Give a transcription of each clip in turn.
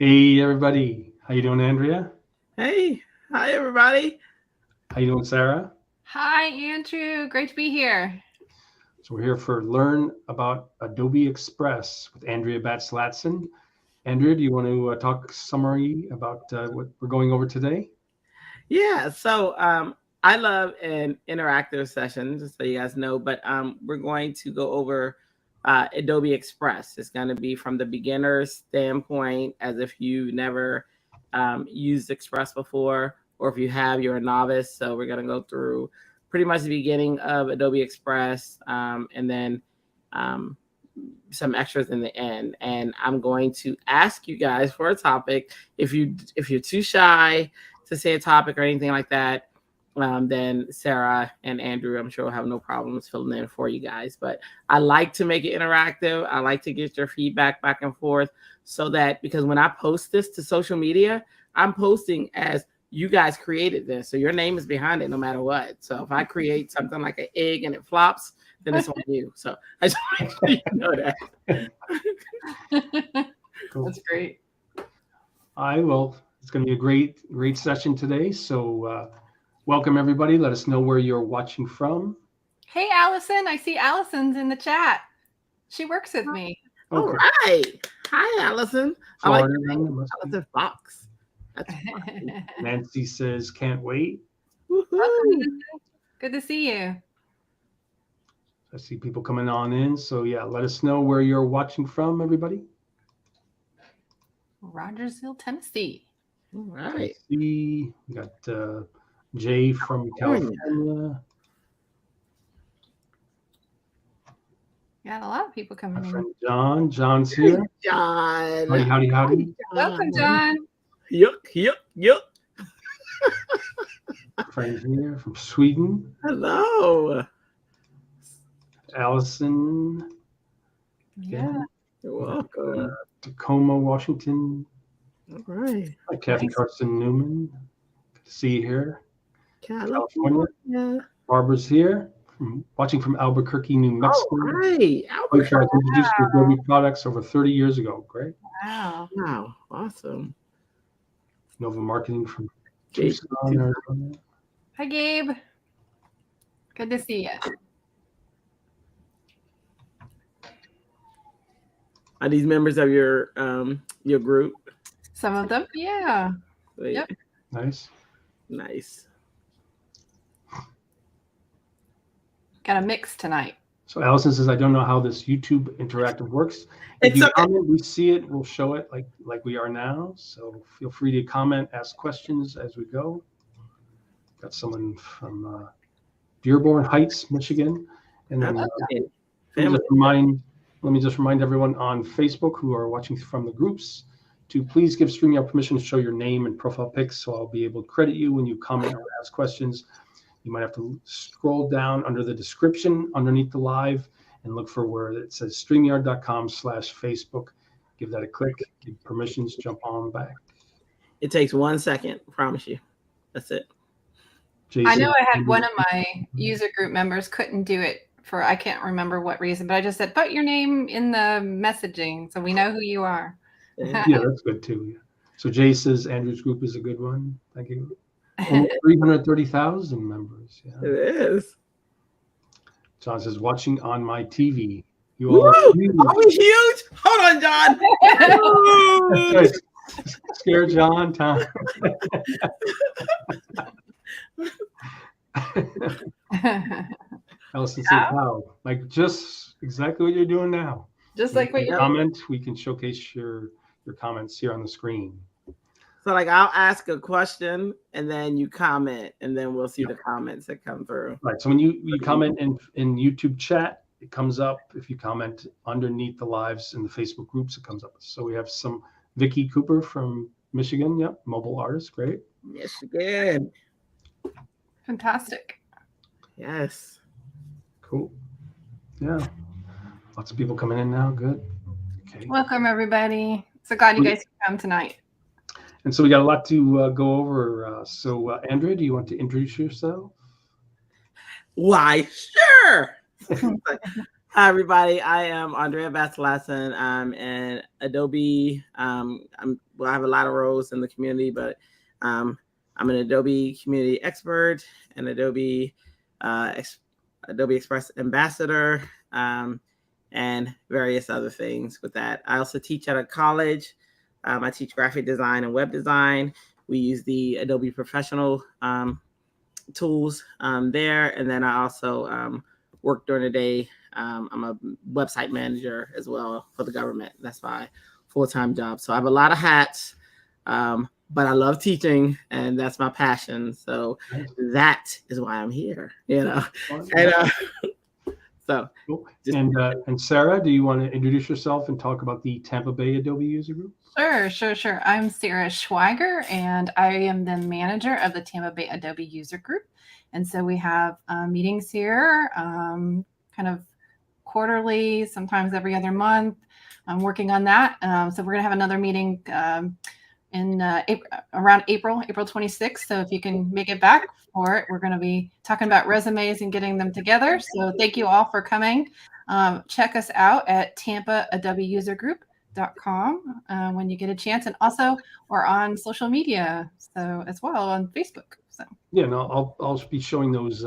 Hey everybody, how you doing, Andrea? Hey, hi everybody. How you doing, Sarah? Hi, Andrew. Great to be here. So we're here for Learn About Adobe Express with Andrea Batts-Latson. Andrea, do you want to talk summary about what we're going over today? Yeah, so I love an interactive session, just so you guys know, but we're going to go over Adobe Express. It's going to be from the beginner standpoint, as if you've never used Express before, or if you have, you're a novice. So we're going to go through pretty much the beginning of Adobe Express, and then some extras in the end. And I'm going to ask you guys for a topic. If you're too shy to say a topic or anything like that, then Sarah and Andrew, I'm sure, will have no problems filling in for you guys. But I like to make it interactive. I like to get your feedback back and forth, so that, because when I post this to social media, I'm posting as you guys created this. So your name is behind it no matter what. So if I create something like an egg and it flops, then it's on you. So I just want you to know that. Cool. That's great. It's going to be a great session today. So welcome everybody. Let us know where you're watching from. Hey, Allison. I see Allison's in the chat. She works with me. Okay. All right. Hi, Allison. Florida, I like Allison Fox. That's Nancy says, can't wait. Welcome. Good to see you. I see people coming on in. So yeah, let us know where you're watching from, everybody. Rogersville, Tennessee. All right. We got Jay from California. Got a lot of people coming My in. friend John. John's here. Hey, John. Howdy. John. Welcome, John. Yuck. Friend here from Sweden. Hello. Allison. Yeah. You're welcome. Tacoma, Washington. All right. Hi, Kathy Carson Newman. Good to see you here. California. Barbara's here, watching from Albuquerque, New Mexico. All right. Albuquerque. I introduced to Adobe products over 30 years ago. Great. Wow. Awesome. Nova Marketing from Tucson, Arizona. Hi, Gabe. Good to see you. Are these members of your group? Some of them, yeah. Wait. Yep. Nice. Got a mix tonight. So Allison says, I don't know how this YouTube interactive works. If you comment, we see it, we'll show it like we are now. So feel free to comment, ask questions as we go. Got someone from Dearborn Heights, Michigan. And then let me just remind everyone on Facebook who are watching from the groups to please give StreamYard permission to show your name and profile pics, so I'll be able to credit you when you comment or ask questions. You might have to scroll down under the description underneath the live and look for where it says StreamYard.com/Facebook. Give that a click, give permissions, jump on back. It takes 1 second, I promise you. That's it. Jason, I know I had one of my user group members couldn't do it for, I can't remember what reason, but I just said, put your name in the messaging so we know who you are. Yeah, that's good too. So Jay says Andrew's group is a good one. Thank you. 330,000 members. Yeah. It is. John says, watching on my TV. You all are huge. Hold on, John. Scare John, Tom. Allison says, wow, like just exactly what you're doing now. Just like what you comment, we can showcase your comments here on the screen. So like I'll ask a question and then you comment and then we'll see the comments that come through. Right. So when you comment in YouTube chat, it comes up. If you comment underneath the lives in the Facebook groups, it comes up. So we have some Vicky Cooper from Michigan. Yep. Mobile artist. Great. Michigan. Fantastic. Yes. Cool. Yeah. Lots of people coming in now. Good. Okay. Welcome everybody. So glad you guys could come tonight. And so we got a lot to go over. So Andrea, do you want to introduce yourself? Why, sure. Hi, everybody. I am Andrea Batts-Latson. I'm an Adobe. Well, I have a lot of roles in the community, but I'm an Adobe Community Expert and Adobe Express Ambassador, and various other things with that. I also teach at a college. I teach graphic design and web design. We use the Adobe Professional tools there, and then I also work during the day. I'm a website manager as well for the government. That's my full-time job. So I have a lot of hats, but I love teaching, and that's my passion. So that is why I'm here, you know. And so, cool. And Sarah, do you want to introduce yourself and talk about the Tampa Bay Adobe User Group? Sure. I'm Sarah Schweiger, and I am the manager of the Tampa Bay Adobe User Group. And so we have meetings here, kind of quarterly, sometimes every other month. I'm working on that. So we're going to have another meeting in around April 26th. So if you can make it back for it, we're going to be talking about resumes and getting them together. So thank you all for coming. Check us out at tampaadobe-user-group.com when you get a chance, and also we're on social media, so as well on Facebook. So yeah, no, I'll be showing those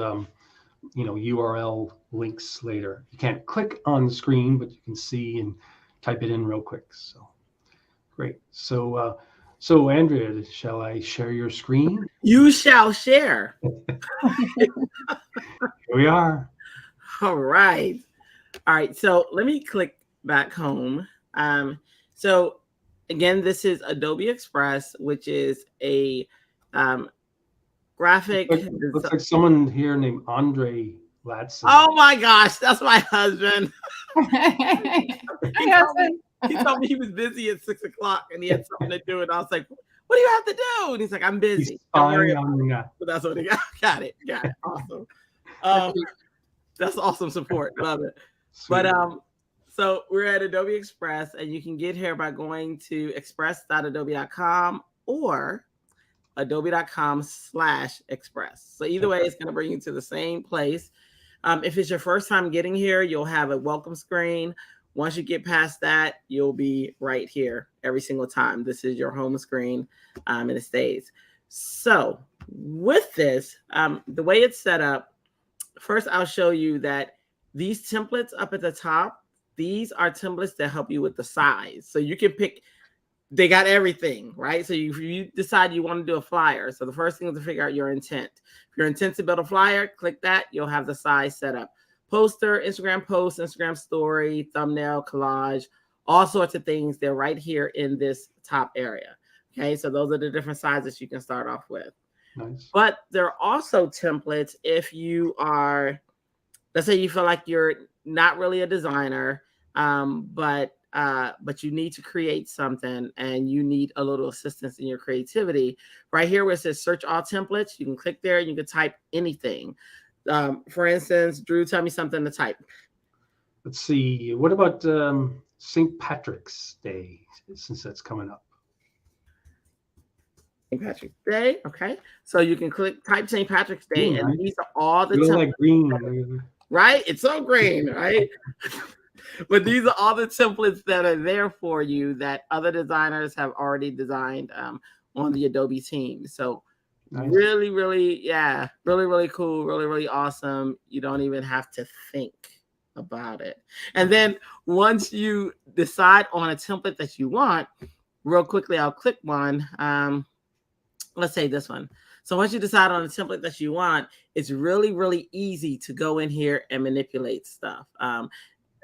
URL links later. You can't click on the screen, but you can see and type it in real quick. So great. So Andrea, shall I share your screen? You shall share. Here we are. All right. So let me click back home. So again, this is Adobe Express, which is a graphic. Looks like someone here named Andrea Batts-Latson. Oh my gosh, that's my husband. He told me he was busy at 6 o'clock and he had something to do, and I was like, "What do you have to do?" And he's like, "I'm busy." But that's what he got. Got it. Awesome. That's awesome support. Love it. Sweet. But so we're at Adobe Express, and you can get here by going to express.adobe.com or adobe.com/express. So either way, it's going to bring you to the same place. If it's your first time getting here, you'll have a welcome screen. Once you get past that, you'll be right here every single time. This is your home screen, and it stays. So with this, the way it's set up, first I'll show you that these templates up at the top, these are templates that help you with the size. So you can pick, they got everything, right? So you decide you want to do a flyer. So the first thing is to figure out your intent. If your intent to build a flyer, click that, you'll have the size set up. Poster, Instagram post, Instagram story, thumbnail, collage, all sorts of things. They're right here in this top area. Okay, so those are the different sizes you can start off with. Nice. But there are also templates if you are, let's say you feel like you're not really a designer, but you need to create something and you need a little assistance in your creativity. Right here where it says search all templates, you can click there and you can type anything. For instance, Drew, tell me something to type. Let's see. What about St. Patrick's Day, since that's coming up? St. Patrick's Day. Okay. So you can type St. Patrick's Day, and these are all the templates. Like green. Right? It's so green, right? But these are all the templates that are there for you that other designers have already designed on the Adobe team. So nice. Really cool, really awesome. You don't even have to think about it. And then once you decide on a template that you want, real quickly, I'll click one. Let's say this one. So once you decide on a template that you want, it's really easy to go in here and manipulate stuff.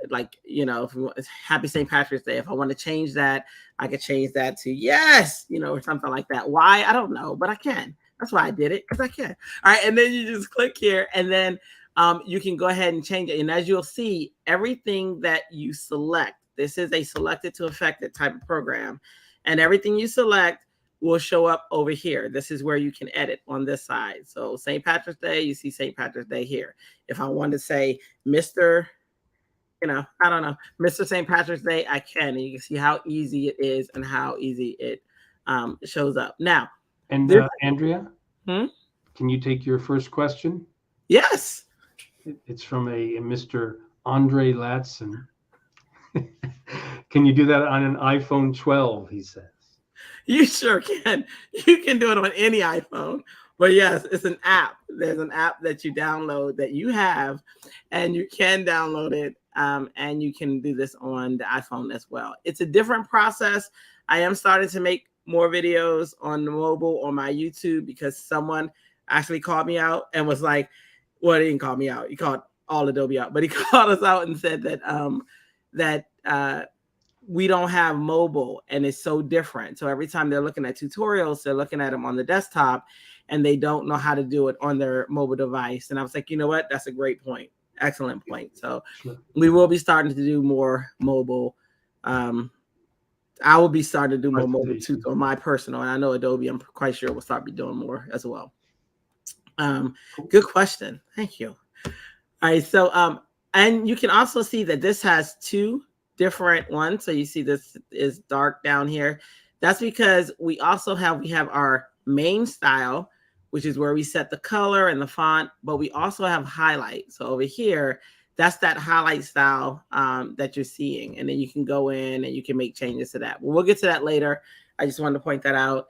Like, if you want, Happy St. Patrick's Day. If I want to change that, I could change that to yes, or something like that. Why? I don't know, but I can. That's why I did it, because I can. All right, and then you just click here, and then you can go ahead and change it. And as you'll see, everything that you select, this is a selected to affected type of program, and everything you select will show up over here. This is where you can edit on this side. So St. Patrick's Day, you see St. Patrick's Day here. If I want to say Mr. Mr. St. Patrick's Day, I can. And you can see how easy it is and how easy it shows up. Now, and Andrea, can you take your first question? Yes. It's from a Mr. Andrea Batts-Latson. Can you do that on an iPhone 12? He says. You sure can. You can do it on any iPhone. But yes, it's an app. There's an app that you download that you have, and you can download it, and you can do this on the iPhone as well. It's a different process. I am starting to make more videos on the mobile on my YouTube because someone actually called me out and was like, well, he didn't call me out. He called all Adobe out, but he called us out and said that we don't have mobile and it's so different. So every time they're looking at tutorials, they're looking at them on the desktop and they don't know how to do it on their mobile device. And I was like, you know what? That's a great point. Excellent point. So we will be starting to do more mobile. I will be starting to do more mobile too on my personal. And I know Adobe, I'm quite sure will start be doing more as well. Good question. Thank you. All right. So, and you can also see that this has two different ones. So you see this is dark down here. That's because we have our main style, which is where we set the color and the font, but we also have highlight. So over here, that's that highlight style that you're seeing. And then you can go in and you can make changes to that. We'll get to that later. I just wanted to point that out.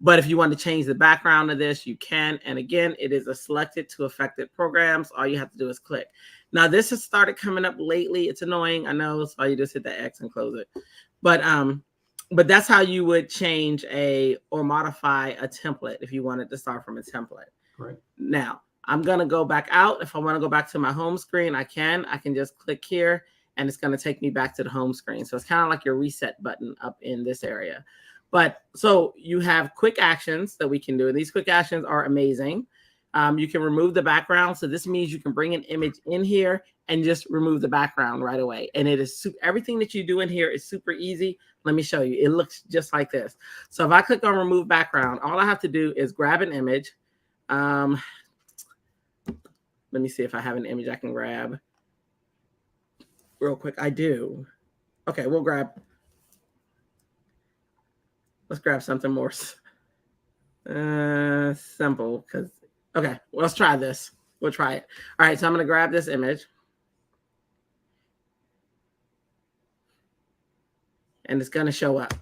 But if you want to change the background of this, you can. And again, it is a selected to affected programs. All you have to do is click. Now, this has started coming up lately. It's annoying, I know. So you just hit the X and close it. But that's how you would change or modify a template if you wanted to start from a template. Right. Now, I'm going to go back out. If I want to go back to my home screen, I can just click here and it's going to take me back to the home screen. So it's kind of like your reset button up in this area. But so you have quick actions that we can do. These quick actions are amazing. You can remove the background. So this means you can bring an image in here and just remove the background right away. And it is everything that you do in here is super easy. Let me show you. It looks just like this. So if I click on remove background, all I have to do is grab an image. Let me see if I have an image I can grab real quick. I do. Okay, let's grab something more simple because, okay, well, let's try this. We'll try it. All right, so I'm going to grab this image. And it's going to show up.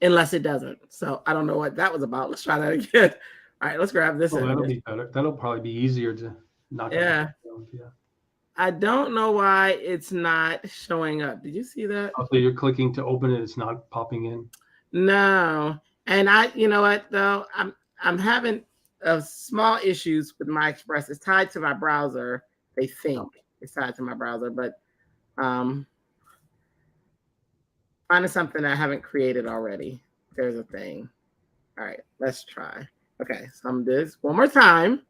Unless it doesn't. So I don't know what that was about. Let's try that again. All right, let's grab this image. That'll be better. That'll probably be easier to knock out. Yeah. I don't know why it's not showing up. Did you see that? Oh, so you're clicking to open it. It's not popping in. No. And you know what though? I'm having small issues with my Express. It's tied to my browser. They think it's tied to my browser, but finding something I haven't created already. There's a thing. All right, let's try. Okay, so I'm doing this one more time.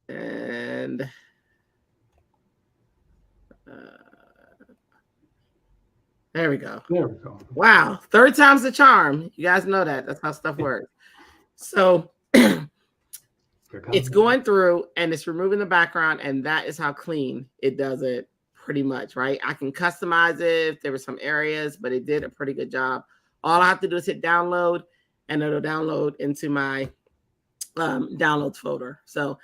And there we go. There we go. Wow, third time's the charm. You guys know that. That's how stuff works. So it's going through and it's removing the background, and that is how clean it does it pretty much, right? I can customize it if there were some areas, but it did a pretty good job. All I have to do is hit download, and it'll download into my downloads folder. So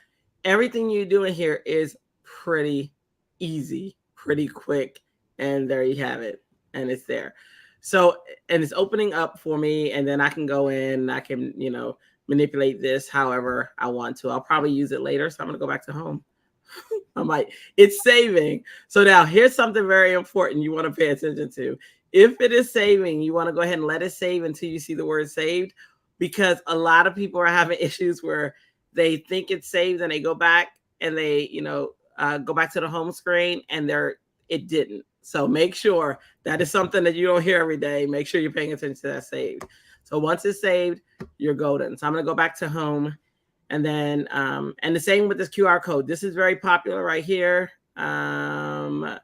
everything you do in here is pretty easy, pretty quick, and there you have it, and it's there. So, and it's opening up for me, and then I can go in, I can, manipulate this however I want to. I'll probably use it later, so I'm gonna go back to home. I'm like, it's saving. So now here's something very important you want to pay attention to. If it is saving, you want to go ahead and let it save until you see the word saved, because a lot of people are having issues where they think it's saved and they go back and they, go back to the home screen and it didn't. So make sure that is something that you don't hear every day. Make sure you're paying attention to that saved. So once it's saved, you're golden. So I'm going to go back to home. And then, and the same with this QR code. This is very popular right here. QR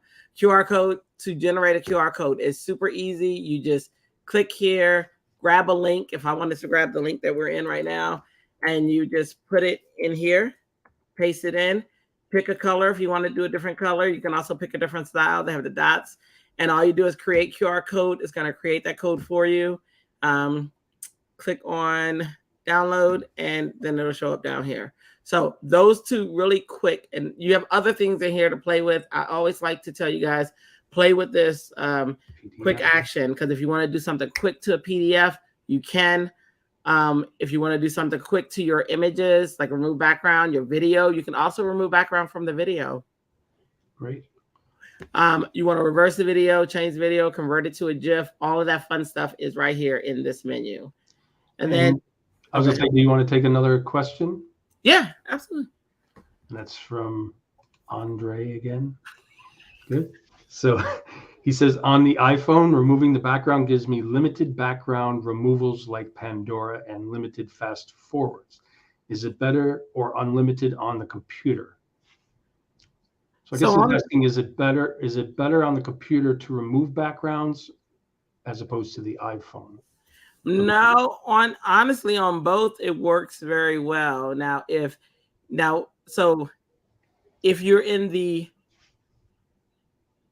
code, to generate a QR code is super easy. You just click here, grab a link. If I wanted to grab the link that we're in right now, and you just put it in here, paste it in, pick a color. If you want to do a different color, you can also pick a different style. They have the dots. And all you do is create QR code. It's going to create that code for you. Click on download, and then it'll show up down here. So those two really quick, and you have other things in here to play with. I always like to tell you guys, play with this quick action, because if you want to do something quick to a PDF, you can. If you want to do something quick to your images, like remove background, your video, you can also remove background from the video. Great. You want to reverse the video, change the video, convert it to a GIF. All of that fun stuff is right here in this menu. And then I was going to say, do you want to take another question? Yeah, absolutely. And that's from Andre again. Good. So he says, on the iPhone, removing the background gives me limited background removals like Pandora and limited fast forwards. Is it better or unlimited on the computer? So I guess he's asking, is it better on the computer to remove backgrounds as opposed to the iPhone? No, honestly, on both, it works very well. So if you're in the,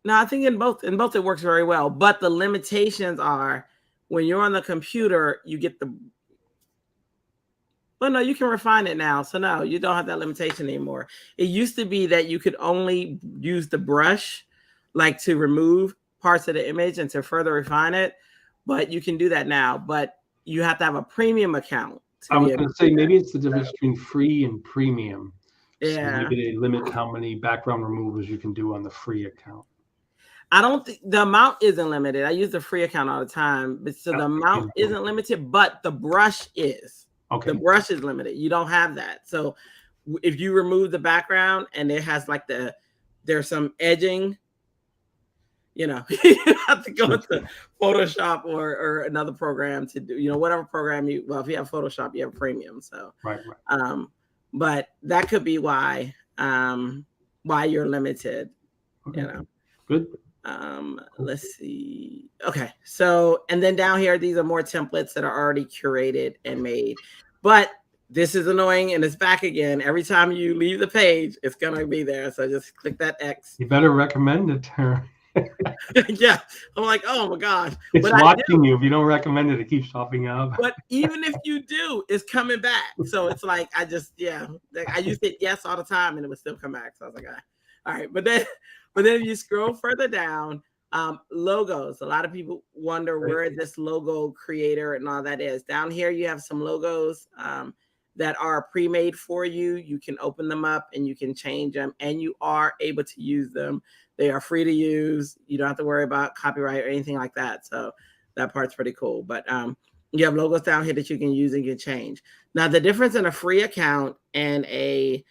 I think in both it works very well. But the limitations are when you're on the computer, you get well, no, you can refine it now. So no, you don't have that limitation anymore. It used to be that you could only use the brush, like to remove parts of the image and to further refine it. But you can do that now. But you have to have a premium account. I was going to say, maybe it's the difference between free and premium. Yeah. So maybe they limit how many background removals you can do on the free account. I don't think the amount isn't limited. I use the free account all the time, but so the amount isn't limited, but the brush is. Okay. The brush is limited. You don't have that. So if you remove the background and it has like there's some edging, you have to go to Photoshop or another program to do, whatever program if you have Photoshop, you have premium. So, right. But that could be why you're limited, Okay. Good. Let's see. Okay. So, and then down here, these are more templates that are already curated and made, but this is annoying and it's back again. Every time you leave the page, it's going to be there. So just click that X. You better recommend it to her. Yeah. I'm like, oh my gosh. It's watching you. If you don't recommend it, it keeps popping up. But even if you do, it's coming back. So it's like, I used to hit yes all the time and it would still come back. So I was like, all right. But then if you scroll further down, logos. A lot of people wonder where this logo creator and all that is. Down here, you have some logos that are pre-made for you. You can open them up and you can change them and you are able to use them. They are free to use. You don't have to worry about copyright or anything like that. So that part's pretty cool. But you have logos down here that you can use and can change. Now, the difference in a free account and a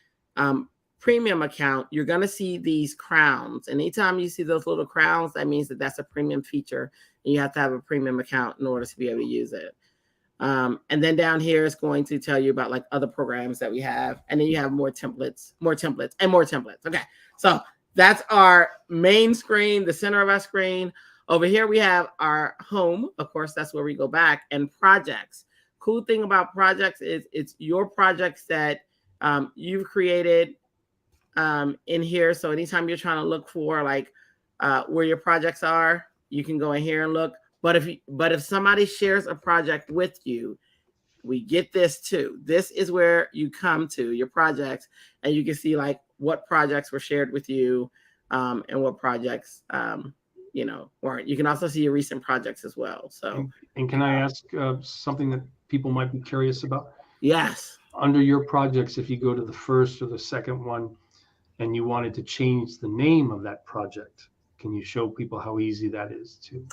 premium account, you're going to see these crowns. And anytime you see those little crowns, that means that that's a premium feature. And you have to have a premium account in order to be able to use it. And then down here is going to tell you about like other programs that we have. And then you have more templates. Okay, so that's our main screen, the center of our screen. Over here, we have our home. Of course, that's where we go back, and projects. Cool thing about projects is it's your projects that you've created in here. So anytime you're trying to look for like where your projects are, you can go in here and look. But if somebody shares a project with you, we get this too. This is where you come to your projects and you can see like what projects were shared with you and what projects, weren't. You can also see your recent projects as well. So, and can I ask something that people might be curious about? Yes. Under your projects, if you go to the first or the second one and you wanted to change the name of that project, can you show people how easy that is too?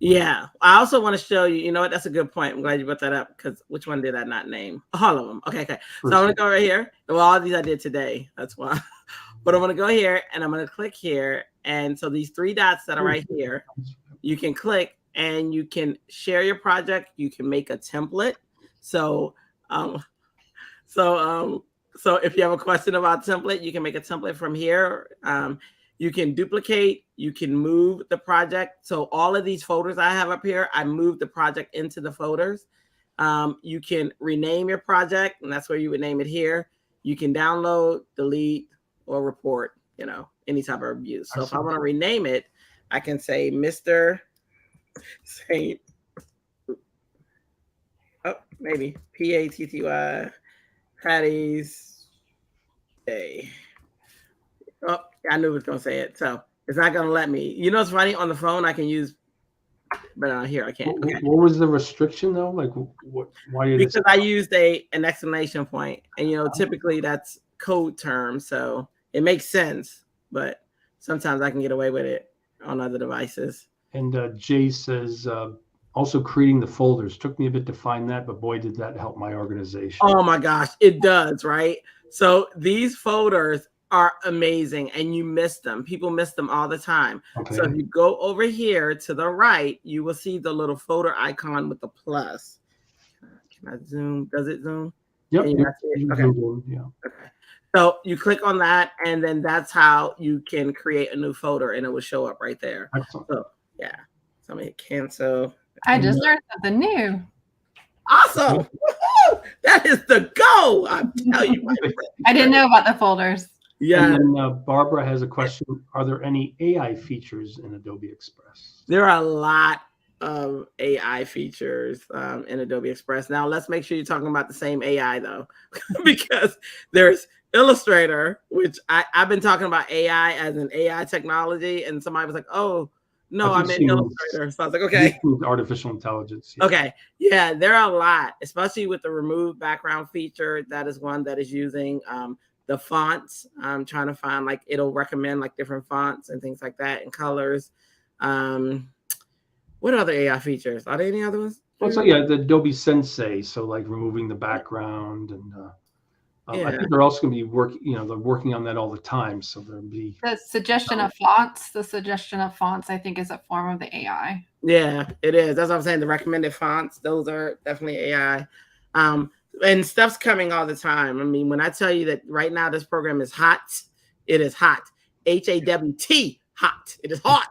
Yeah, I also want to show you, what, that's a good point. I'm glad you brought that up because which one did I not name? All of them. Okay. So I'm going to go right here. Well, all of these I did today. That's why. But I'm going to go here and I'm going to click here. And so these three dots that are right here, you can click and you can share your project. You can make a template. So if you have a question about template, you can make a template from here. You can duplicate, you can move the project. So all of these folders I have up here, I moved the project into the folders. You can rename your project, and that's where you would name it here. You can download, delete, or report, any type of review. So if I want to rename it, I can say Mr. Saint. Oh, maybe Patty, Patty's Day. Oh, I knew it was gonna say it, so it's not gonna let me. You know, it's funny on the phone. I can use, but here I can't. Okay. What was the restriction though? Like, what? Why did Because I used an exclamation point, and typically that's code term, so it makes sense. But sometimes I can get away with it on other devices. And Jay says also creating the folders took me a bit to find that, but boy, did that help my organization. Oh my gosh, it does, right? So these folders are amazing, and you miss them. People miss them all the time. Okay. So if you go over here to the right, you will see the little folder icon with the plus. Can I zoom? Does it zoom? Yep. Okay. Yeah. Okay. So you click on that, and then that's how you can create a new folder, and it will show up right there. Excellent. So yeah. So I'm gonna hit cancel. I just learned something new. Awesome. That is the go. I tell you. I didn't know about the folders. Yeah. And then Barbara has a question. Are there any AI features in Adobe Express? There are a lot of AI features in Adobe Express. Now, let's make sure you're talking about the same AI, though, because there's Illustrator, which I've been talking about AI as an AI technology, and somebody was like, oh, no, I meant Illustrator. So I was like, okay. Artificial intelligence. Yeah. Okay. Yeah, there are a lot, especially with the remove background feature. That is one that is using the fonts. I'm trying to find, like, it'll recommend like different fonts and things like that and colors. What other AI features? Are there any other ones? Also, yeah, the Adobe Sensei. So like removing the background, and I think they're also going to be working. They're working on that all the time. So there'll be the suggestion of fonts. The suggestion of fonts, I think, is a form of the AI. Yeah, it is. That's what I'm saying. The recommended fonts, those are definitely AI. And stuff's coming all the time. I mean, when I tell you that right now this program is hot, it is hot. HAWT. Hot. It is hot.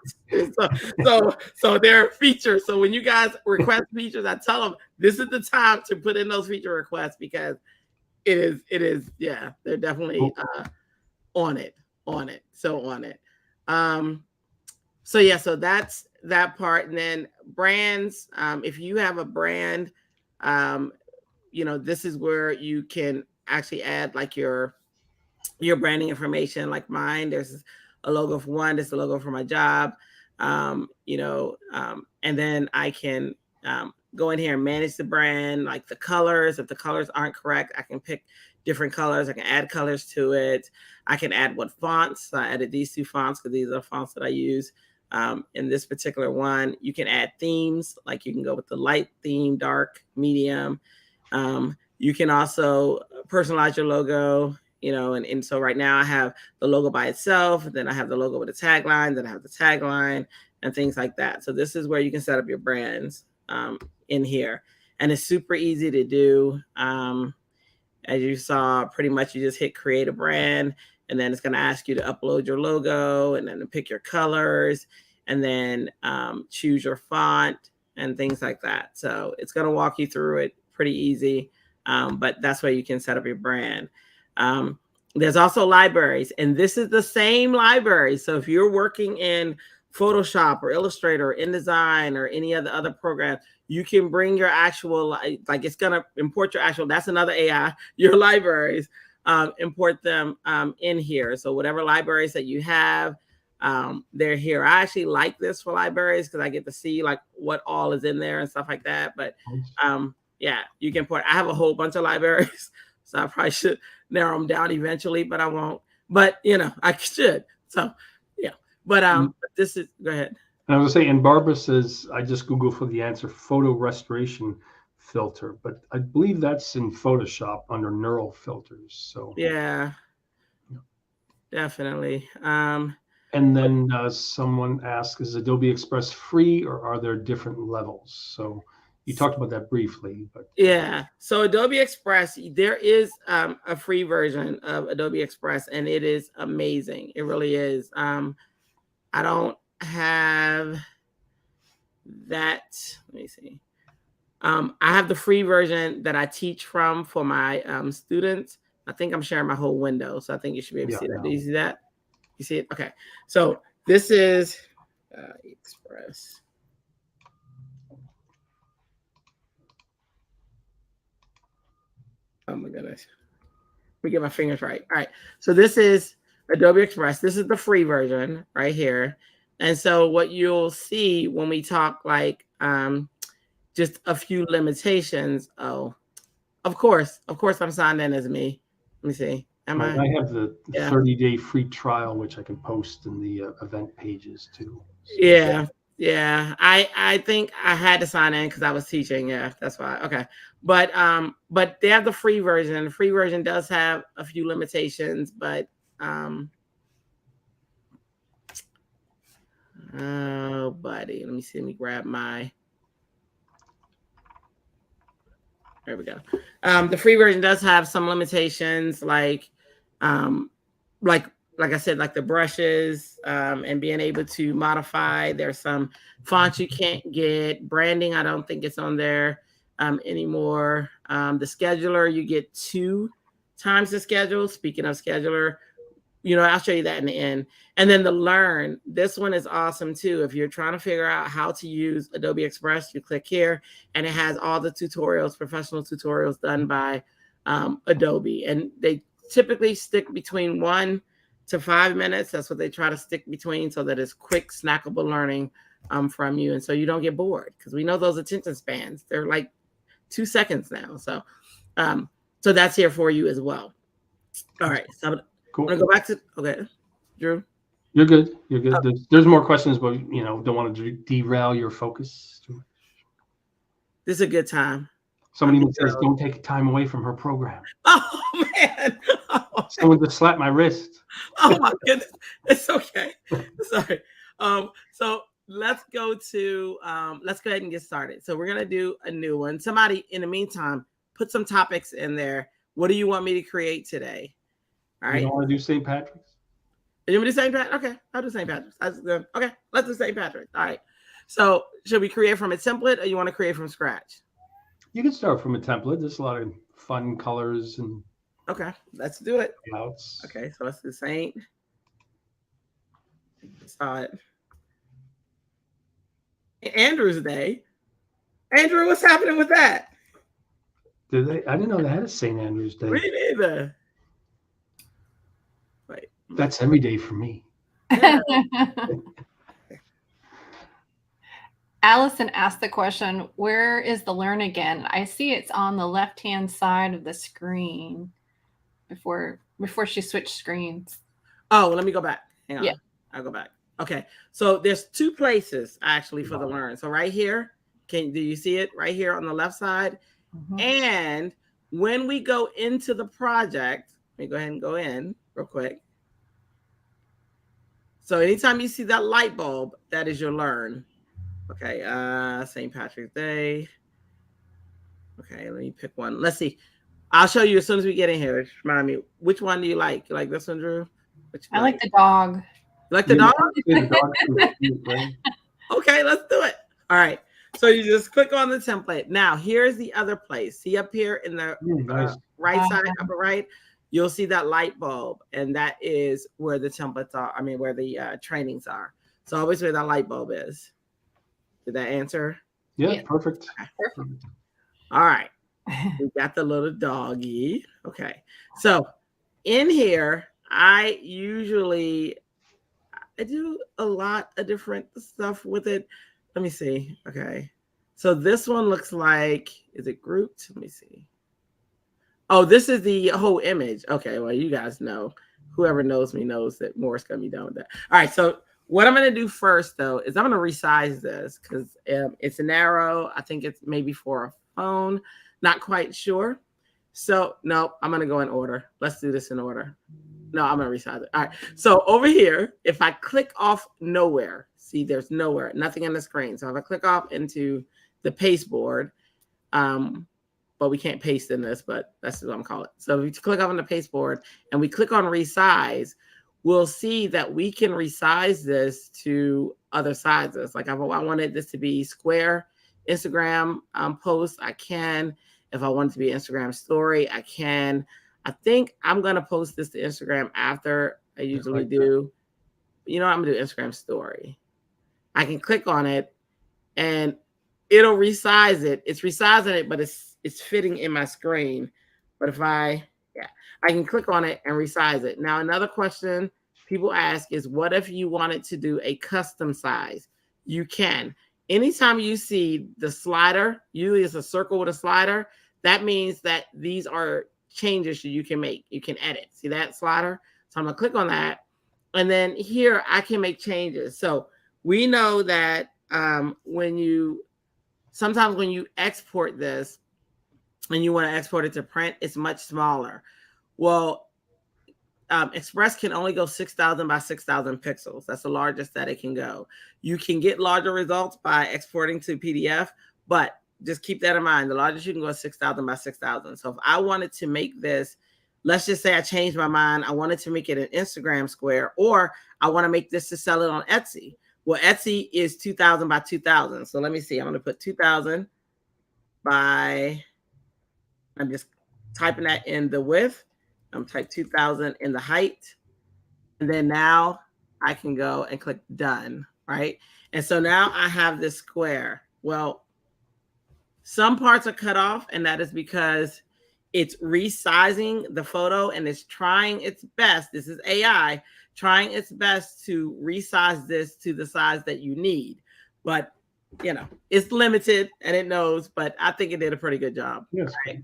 So there are features. So when you guys request features, I tell them this is the time to put in those feature requests, because it is. Yeah, they're definitely on it. So on it. So yeah, so that's that part. And then brands. If you have a brand, this is where you can actually add like your branding information. Like mine, there's a logo for one, there's a logo for my job, and then I can go in here and manage the brand, like the colors. If the colors aren't correct, I can pick different colors. I can add colors to it. I can add what fonts. So I added these two fonts because these are fonts that I use in this particular one. You can add themes, like you can go with the light theme, dark, medium. You can also personalize your logo. And so right now I have the logo by itself, then I have the logo with a tagline, then I have the tagline and things like that. So this is where you can set up your brands in here. And it's super easy to do. As you saw, pretty much you just hit create a brand, and then it's going to ask you to upload your logo, and then to pick your colors, and then choose your font and things like that. So it's going to walk you through it pretty easy. But that's where you can set up your brand. There's also libraries, and this is the same library. So if you're working in Photoshop or Illustrator or InDesign or any of the other programs, you can bring your actual, like it's going to import your actual, that's another AI, your libraries, import them in here. So whatever libraries that you have, they're here. I actually like this for libraries because I get to see like what all is in there and stuff like that. But yeah, you can put, I have a whole bunch of libraries, so I probably should narrow them down eventually, but I won't. But I should. So yeah. But this is, go ahead. And I was gonna say, and Barbara says, I just Googled for the answer, photo restoration filter, but I believe that's in Photoshop under neural filters. So yeah. Definitely. And then someone asks, is Adobe Express free or are there different levels? So you talked about that briefly, but yeah. So Adobe Express, there is a free version of Adobe Express, and it is amazing. It really is. I don't have that. Let me see. I have the free version that I teach from for my students. I think I'm sharing my whole window, so I think you should be able to see that. Do you see that? You see it? Okay. So this is Express. Oh my goodness. Let me get my fingers right. All right. So this is Adobe Express. This is the free version right here. And so what you'll see when we talk like just a few limitations. Oh, of course I'm signed in as me. Let me see. Am I? I have the 30-day free trial, which I can post in the event pages too. So. Yeah. I think I had to sign in because I was teaching. Yeah, that's why. Okay. But they have the free version. The free version does have a few limitations, but oh buddy, let me see. Let me grab my. There we go. The free version does have some limitations, like I said, like the brushes and being able to modify. There's some fonts you can't get. Branding, I don't think it's on there anymore. The scheduler, you get 2 times the schedule. Speaking of scheduler, I'll show you that in the end. And then the learn, this one is awesome too. If you're trying to figure out how to use Adobe Express, you click here and it has all the tutorials, professional tutorials done by Adobe. And they typically stick between 1 to 5 minutes. That's what they try to stick between so that it's quick, snackable learning from you. And so you don't get bored, because we know those attention spans, they're like 2 seconds now. So, so that's here for you as well. All right. So cool. I'm gonna go back to, okay, Drew. You're good. You're good. Oh. There's more questions, but don't want to derail your focus too much. This is a good time. Somebody says, "Don't take time away from her program." Oh man! Oh, someone just slapped my wrist. Oh my goodness! It's okay. Sorry. So let's go ahead and get started. So we're gonna do a new one. Somebody, in the meantime, put some topics in there. What do you want me to create today? All right. You don't want to do St. Patrick's? You want me to do St. Patrick's? Okay, I'll do St. Patrick's. Okay, let's do St. Patrick's. All right. So should we create from a template, or you want to create from scratch? You can start from a template. There's a lot of fun colors and. Okay, let's do it. Layouts. Okay, so let's do St. Saw it. Andrew's Day. Andrew, what's happening with that? Did they? I didn't know they had a St. Andrew's Day. Me neither. Wait. That's every day for me. Allison asked the question, where is the learn again? I see it's on the left-hand side of the screen before she switched screens. Oh, let me go back. Hang on. Yeah. I'll go back. Okay. So there's 2 places actually for the learn. So right here, do you see it right here on the left side? Mm-hmm. And when we go into the project, let me go ahead and go in real quick. So anytime you see that light bulb, that is your learn. Okay, St. Patrick's Day. Okay, let me pick one. Let's see. I'll show you as soon as we get in here. Remind me, which one do you like? You like this one, Drew? I like the dog. You like the dog? Okay, let's do it. All right. So you just click on the template. Now, here's the other place. See up here in the right side, upper right, you'll see that light bulb. And that is where the templates are. I mean, where the trainings are. So always where that light bulb is. Did that answer? Yeah, perfect. Okay. Perfect. All right. We got the little doggy. Okay. So in here, I do a lot of different stuff with it. Let me see. Okay. So this one looks like, is it grouped? Let me see. Oh, this is the whole image. Okay. Well, you guys know, whoever knows me knows that more is going to be done with that. All right. So what I'm going to do first, though, is I'm going to resize this because it's narrow. I think it's maybe for a phone. Not quite sure. So, no, I'm going to go in order. Let's do this in order. No, I'm going to resize it. All right. So over here, if I click off nowhere, see, there's nowhere, nothing on the screen. So if I click off into the paste board, but we can't paste in this, but that's what I'm calling it. So if you click off on the paste board and we click on resize, we'll see that we can resize this to other sizes. Like if I wanted this to be square Instagram post, I can. If I want it to be Instagram story, I can. I think I'm going to post this to Instagram after I usually do. You know, I'm going to do Instagram story. I can click on it and it'll resize it. It's resizing it, but it's fitting in my screen. But if I can click on it and resize it. Now, another question people ask is, what if you wanted to do a custom size? You can. Anytime you see the slider, usually it's a circle with a slider, that means that these are changes you can make. You can edit. See that slider? So I'm going to click on that. And then here I can make changes. So we know that sometimes when you export this and you want to export it to print, it's much smaller. Well, Express can only go 6,000 by 6,000 pixels. That's the largest that it can go. You can get larger results by exporting to PDF, but just keep that in mind. The largest you can go is 6,000 by 6,000. So if I wanted to make this, let's just say I changed my mind. I wanted to make it an Instagram square, or I want to make this to sell it on Etsy. Well, Etsy is 2,000 by 2,000. So let me see. I'm going to put 2,000 by, I'm just typing that in the width. I'm type 2,000 in the height. And then now I can go and click done, right? And so now I have this square. Well, some parts are cut off, and that is because it's resizing the photo and it's trying its best. This is AI trying its best to resize this to the size that you need. But, you know, it's limited and it knows, but I think it did a pretty good job. Yes. Right?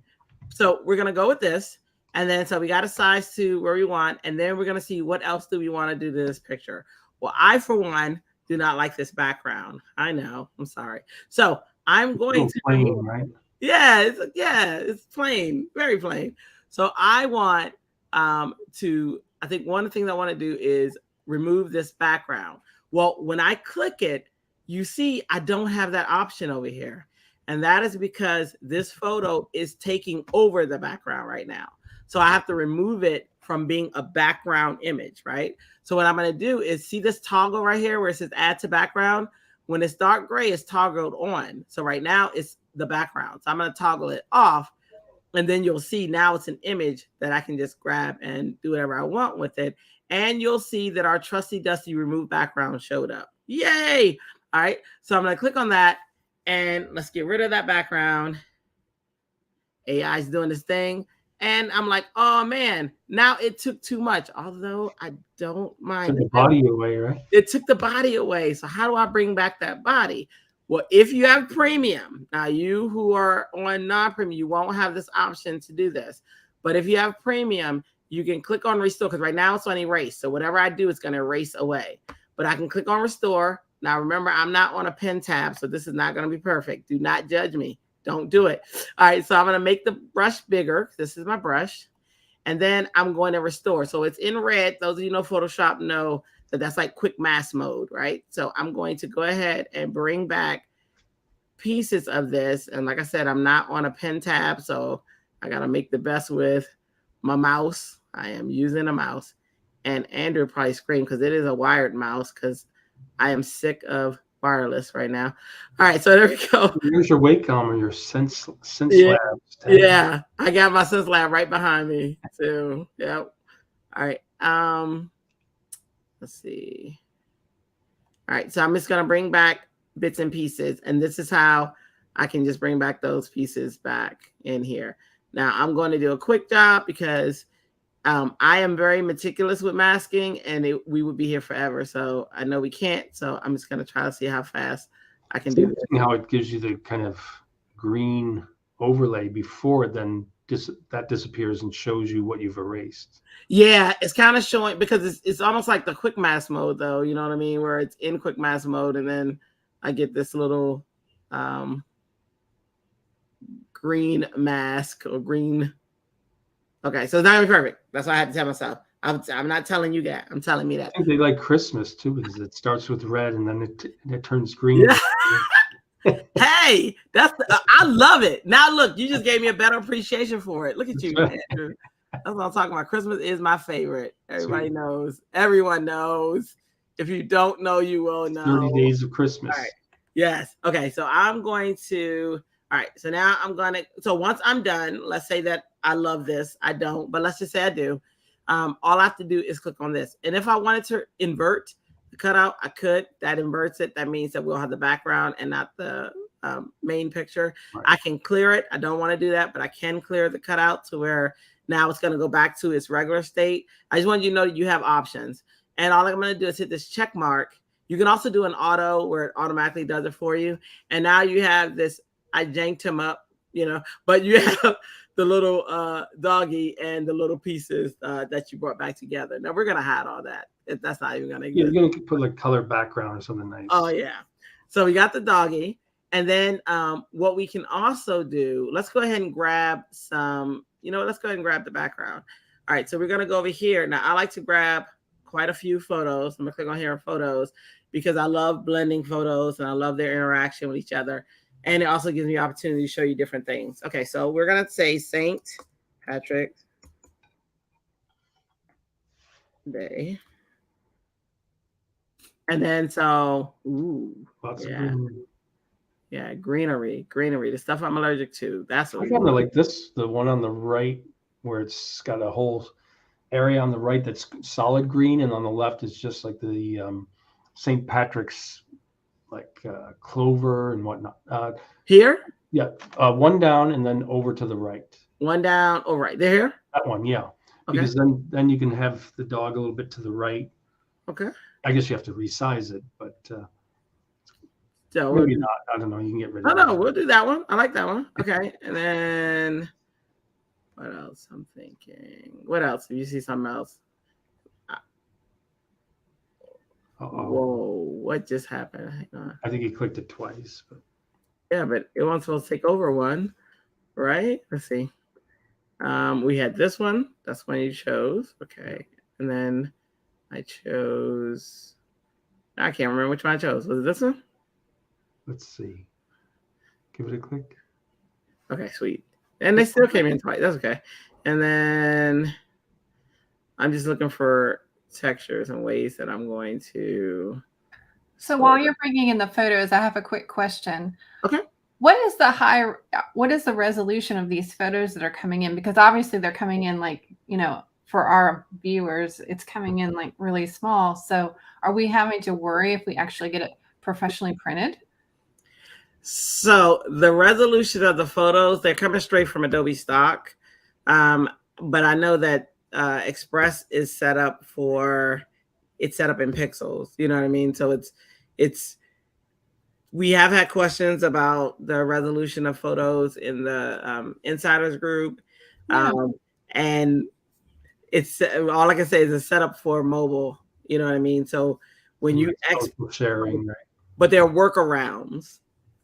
So we're going to go with this. And then, so we got a size to where we want, and then we're going to see what else do we want to do to this picture. Well, I, for one, do not like this background. I know. I'm sorry. So I'm going to plain, right? Yeah, it's plain, very plain. So I want I think one of the things I want to do is remove this background. Well, when I click it, you see I don't have that option over here. And that is because this photo is taking over the background right now. So I have to remove it from being a background image, right? So what I'm going to do is see this toggle right here where it says add to background. When it's dark gray, it's toggled on. So right now it's the background. So I'm going to toggle it off. And then you'll see now it's an image that I can just grab and do whatever I want with it. And you'll see that our trusty dusty remove background showed up. Yay! All right. So I'm going to click on that and let's get rid of that background. AI is doing this thing. And I'm like, oh man, now it took too much. Although I don't mind. Took the body away, right? It took the body away. So how do I bring back that body? Well, if you have premium, now you who are on non-premium, you won't have this option to do this. But if you have premium, you can click on restore, because right now it's on erase. So whatever I do, it's going to erase away. But I can click on restore. Now remember, I'm not on a pen tab, so this is not going to be perfect. Do not judge me. Don't do it. All right, so I'm going to make the brush bigger. This is my brush. And then I'm going to restore. So it's in red. Those of you know Photoshop know that that's like quick mask mode, right? So I'm going to go ahead and bring back pieces of this. And like I said, I'm not on a pen tab, so I got to make the best with my mouse. I am using a mouse. And Andrew probably screamed because it is a wired mouse, because I am sick of wireless right now. All right, so there we go. Here's your Wacom or your Sense Yeah. Labs tab. Yeah, I got my Sense Lab right behind me too. Yep. All right. Let's see. All right, so I'm just gonna bring back bits and pieces, and this is how I can just bring back those pieces back in here. Now I'm going to do a quick job because I am very meticulous with masking, and we would be here forever. So I know we can't. So I'm just going to try to see how fast I can do this. How it gives you the kind of green overlay before it then that disappears and shows you what you've erased. Yeah, it's kind of showing, because it's almost like the quick mask mode, though. You know what I mean? Where it's in quick mask mode, and then I get this little green mask or green. Okay, so it's not even perfect. That's what I had to tell myself. I'm not telling you that. I'm telling me that. I think they like Christmas too, because it starts with red and then it turns green. Yeah. Hey, I love it. Now look, you just gave me a better appreciation for it. Look at you, Andrew. That's what I'm talking about. Christmas is my favorite. Everybody knows. Everyone knows. If you don't know, you will know. 30 days of Christmas. All right. Yes. Okay. So I'm going to. All right. So now I'm going to. So once I'm done, let's say that I love this. I don't, but let's just say I do. All I have to do is click on this. And if I wanted to invert the cutout, I could. That inverts it. That means that we'll have the background and not the main picture. Right. I can clear it. I don't want to do that, but I can clear the cutout to where now it's going to go back to its regular state. I just want you to know that you have options. And all I'm going to do is hit this check mark. You can also do an auto where it automatically does it for you. And now you have this, I janked him up, you know, but you have the little doggy and the little pieces that you brought back together. Now we're going to hide all that. That's not even going to exist. Yeah, you're going to put like color background or something nice. Oh, yeah. So we got the doggy. And then what we can also do, let's go ahead and grab some, you know, let's go ahead and grab the background. All right, so we're going to go over here. Now, I like to grab quite a few photos. I'm going to click on here in photos because I love blending photos and I love their interaction with each other. And it also gives me the opportunity to show you different things. Okay, so we're going to say St. Patrick's Day. And then so, ooh, Lots of yeah. green. Yeah, greenery, the stuff I'm allergic to. That's what I kind of like this, the one on the right, where it's got a whole area on the right that's solid green, and on the left is just like the St. Patrick's, like clover and whatnot. Here? Yeah, one down and then over to the right. One down, oh, right there. That one, yeah. Okay. Because then you can have the dog a little bit to the right. Okay. I guess you have to resize it, but So maybe not. I don't know. You can get rid of it. No, we'll do that one. I like that one. Okay. And then what else? I'm thinking. What else? If you see something else. Whoa, what just happened? Hang on. I think he clicked it twice. But... yeah, but it wasn't supposed to take over one, right? Let's see. We had this one. That's one you chose. Okay. And then I chose, I can't remember which one I chose. Was it this one? Let's see. Give it a click. Okay, sweet. And they still came in twice. That's okay. And then I'm just looking for textures and ways that I'm going to. So while you're bringing in the photos, I have a quick question. Okay. What is the resolution of these photos that are coming in? Because obviously they're coming in like, you know, for our viewers, it's coming in like really small. So are we having to worry if we actually get it professionally printed? So the resolution of the photos, they're coming straight from Adobe stock. But I know that Express is set up in pixels. You know what I mean? So we have had questions about the resolution of photos in the insiders group. Yeah. And it's all I can say is it's set up for mobile. You know what I mean? So when you sharing, right? But there are workarounds.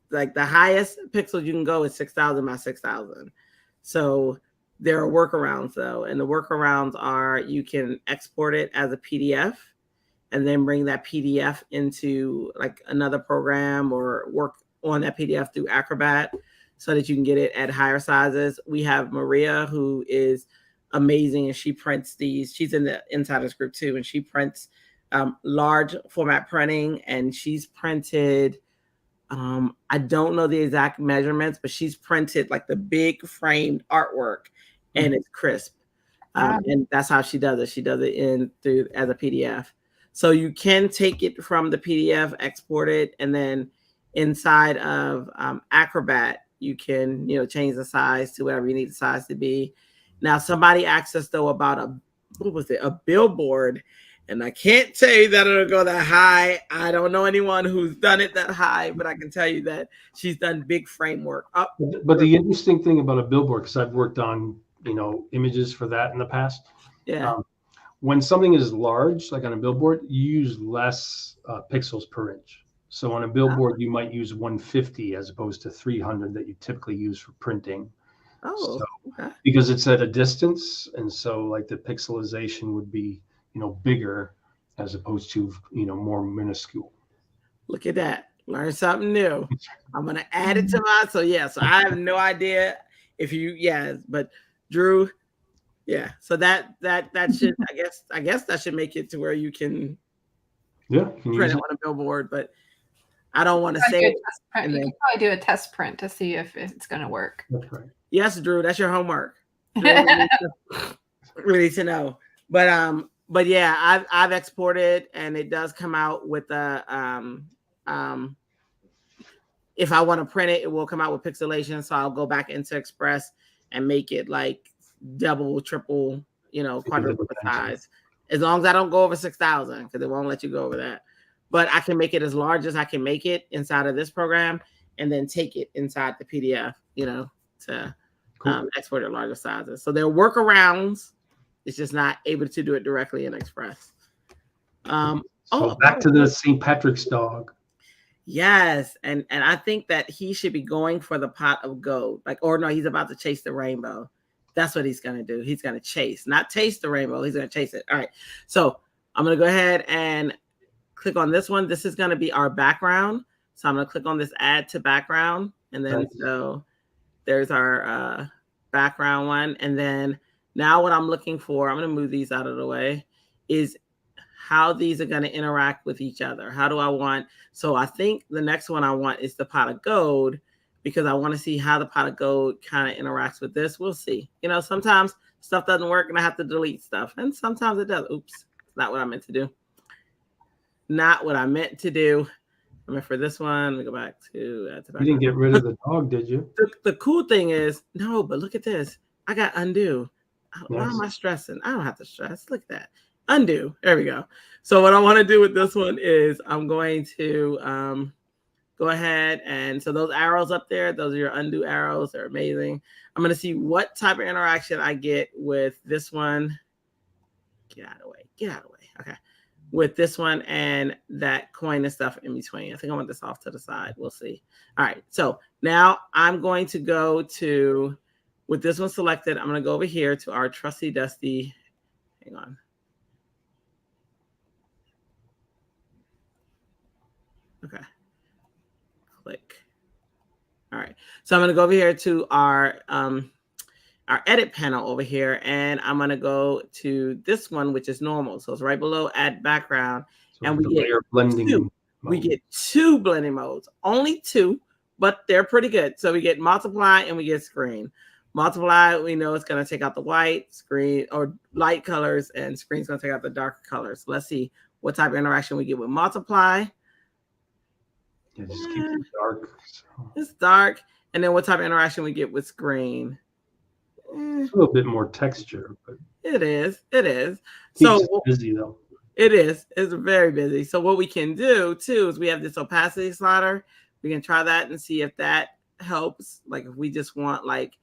Like the highest pixels you can go is 6,000 by 6,000. So there are workarounds though. And the workarounds are you can export it as a PDF and then bring that PDF into like another program or work on that PDF through Acrobat so that you can get it at higher sizes. We have Maria, who is amazing, and she prints these. She's in the insiders group too, and she prints large format printing, and she's printed, I don't know the exact measurements, but she's printed like the big framed artwork, and it's crisp. And that's how she does it. She does it as a PDF. So you can take it from the PDF, export it, and then inside of Acrobat, you can change the size to whatever you need the size to be. Now, somebody asked us though about a billboard, and I can't tell you that it'll go that high. I don't know anyone who's done it that high, but I can tell you that she's done big framework. But the interesting thing about a billboard, because I've worked on images for that in the past. Yeah. When something is large, like on a billboard, you use less pixels per inch. So on a billboard, you might use 150 as opposed to 300 that you typically use for printing. Oh, so, okay. Because it's at a distance, and so like the pixelization would be bigger as opposed to more minuscule. Look at that. Learn something new. I'm gonna add it to mine. So I have no idea if but Drew, so that should I guess that should make it to where you can print it on a billboard, but I don't want to say it. You can probably do a test print to see if it's going to work. That's right. Yes, Drew, that's your homework. We need to know. But yeah, I've exported, and it does come out with a if I want to print it, it will come out with pixelation. So I'll go back into Express and make it like double, triple, quadruple the size. As long as I don't go over 6,000, because it won't let you go over that. But I can make it as large as I can make it inside of this program, and then take it inside the PDF, to export at larger sizes. So there are workarounds. It's just not able to do it directly in Express. So back to the St. Patrick's dog. Yes, and I think that he should be going for the pot of gold. He's about to chase the rainbow. That's what he's going to do. He's going to chase, not taste the rainbow. He's going to chase it. All right. So I'm going to go ahead and click on this one. This is going to be our background. So I'm going to click on this add to background. And then so there's our background one. And then now what I'm looking for, I'm going to move these out of the way, is how these are going to interact with each other. How do I want? So I think the next one I want is the pot of gold, because I want to see how the pot of gold kind of interacts with this. We'll see. Sometimes stuff doesn't work and I have to delete stuff. And sometimes it does. Oops. Not what I meant to do. Not what I meant to do. I mean, for this one, we go back to. You didn't get rid of the dog, did you? The cool thing is, no, but look at this. I got undo. Why am I stressing? I don't have to stress. Look at that. Undo. There we go. So what I want to do with this one is I'm going to go ahead, and so those arrows up there, those are your undo arrows. They're amazing. I'm going to see what type of interaction I get with this one. Get out of the way. Get out of the way. Okay. With this one and that coin and stuff in between. I think I want this off to the side. We'll see. All right. So now I'm going to go to, with this one selected, I'm going to go over here to our trusty dusty. Hang on. Okay. Click. All right. So I'm going to go over here to our edit panel over here, and I'm going to go to this one, which is normal. So it's right below add background, so and we get blending. We get 2 blending modes, only 2, but they're pretty good. So we get multiply and we get screen. Multiply, we know it's going to take out the white, screen or light colors, and screen's going to take out the darker colors. So let's see what type of interaction we get with multiply. Yeah, just keep it dark. So. It's dark. And then what type of interaction we get with screen? It's a little bit more texture, but it is. It is. So busy though. It is. It's very busy. So what we can do too is we have this opacity slider. We can try that and see if that helps. Like if we just want like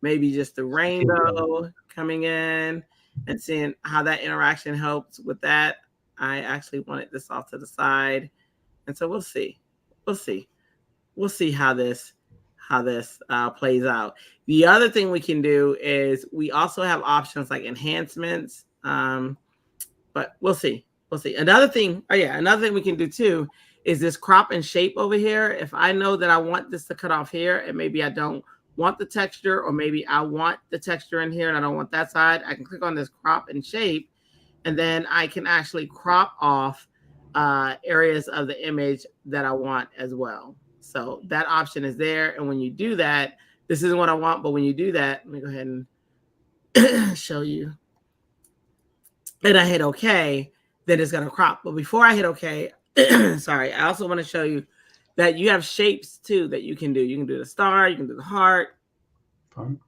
maybe just the rainbow coming in and seeing how that interaction helps with that. I actually wanted this off to the side. And so we'll see. We'll see. We'll see how this plays out. The other thing we can do is we also have options like enhancements, but we'll see. We'll see. Another thing we can do too is this crop and shape over here. If I know that I want this to cut off here and maybe I don't want the texture, or maybe I want the texture in here and I don't want that side, I can click on this crop and shape, and then I can actually crop off areas of the image that I want as well. So that option is there. And when you do that, this isn't what I want, but when you do that, let me go ahead and show you. And I hit OK, then it's going to crop. But before I hit OK, sorry, I also want to show you that you have shapes too that you can do. You can do the star, you can do the heart. Fun.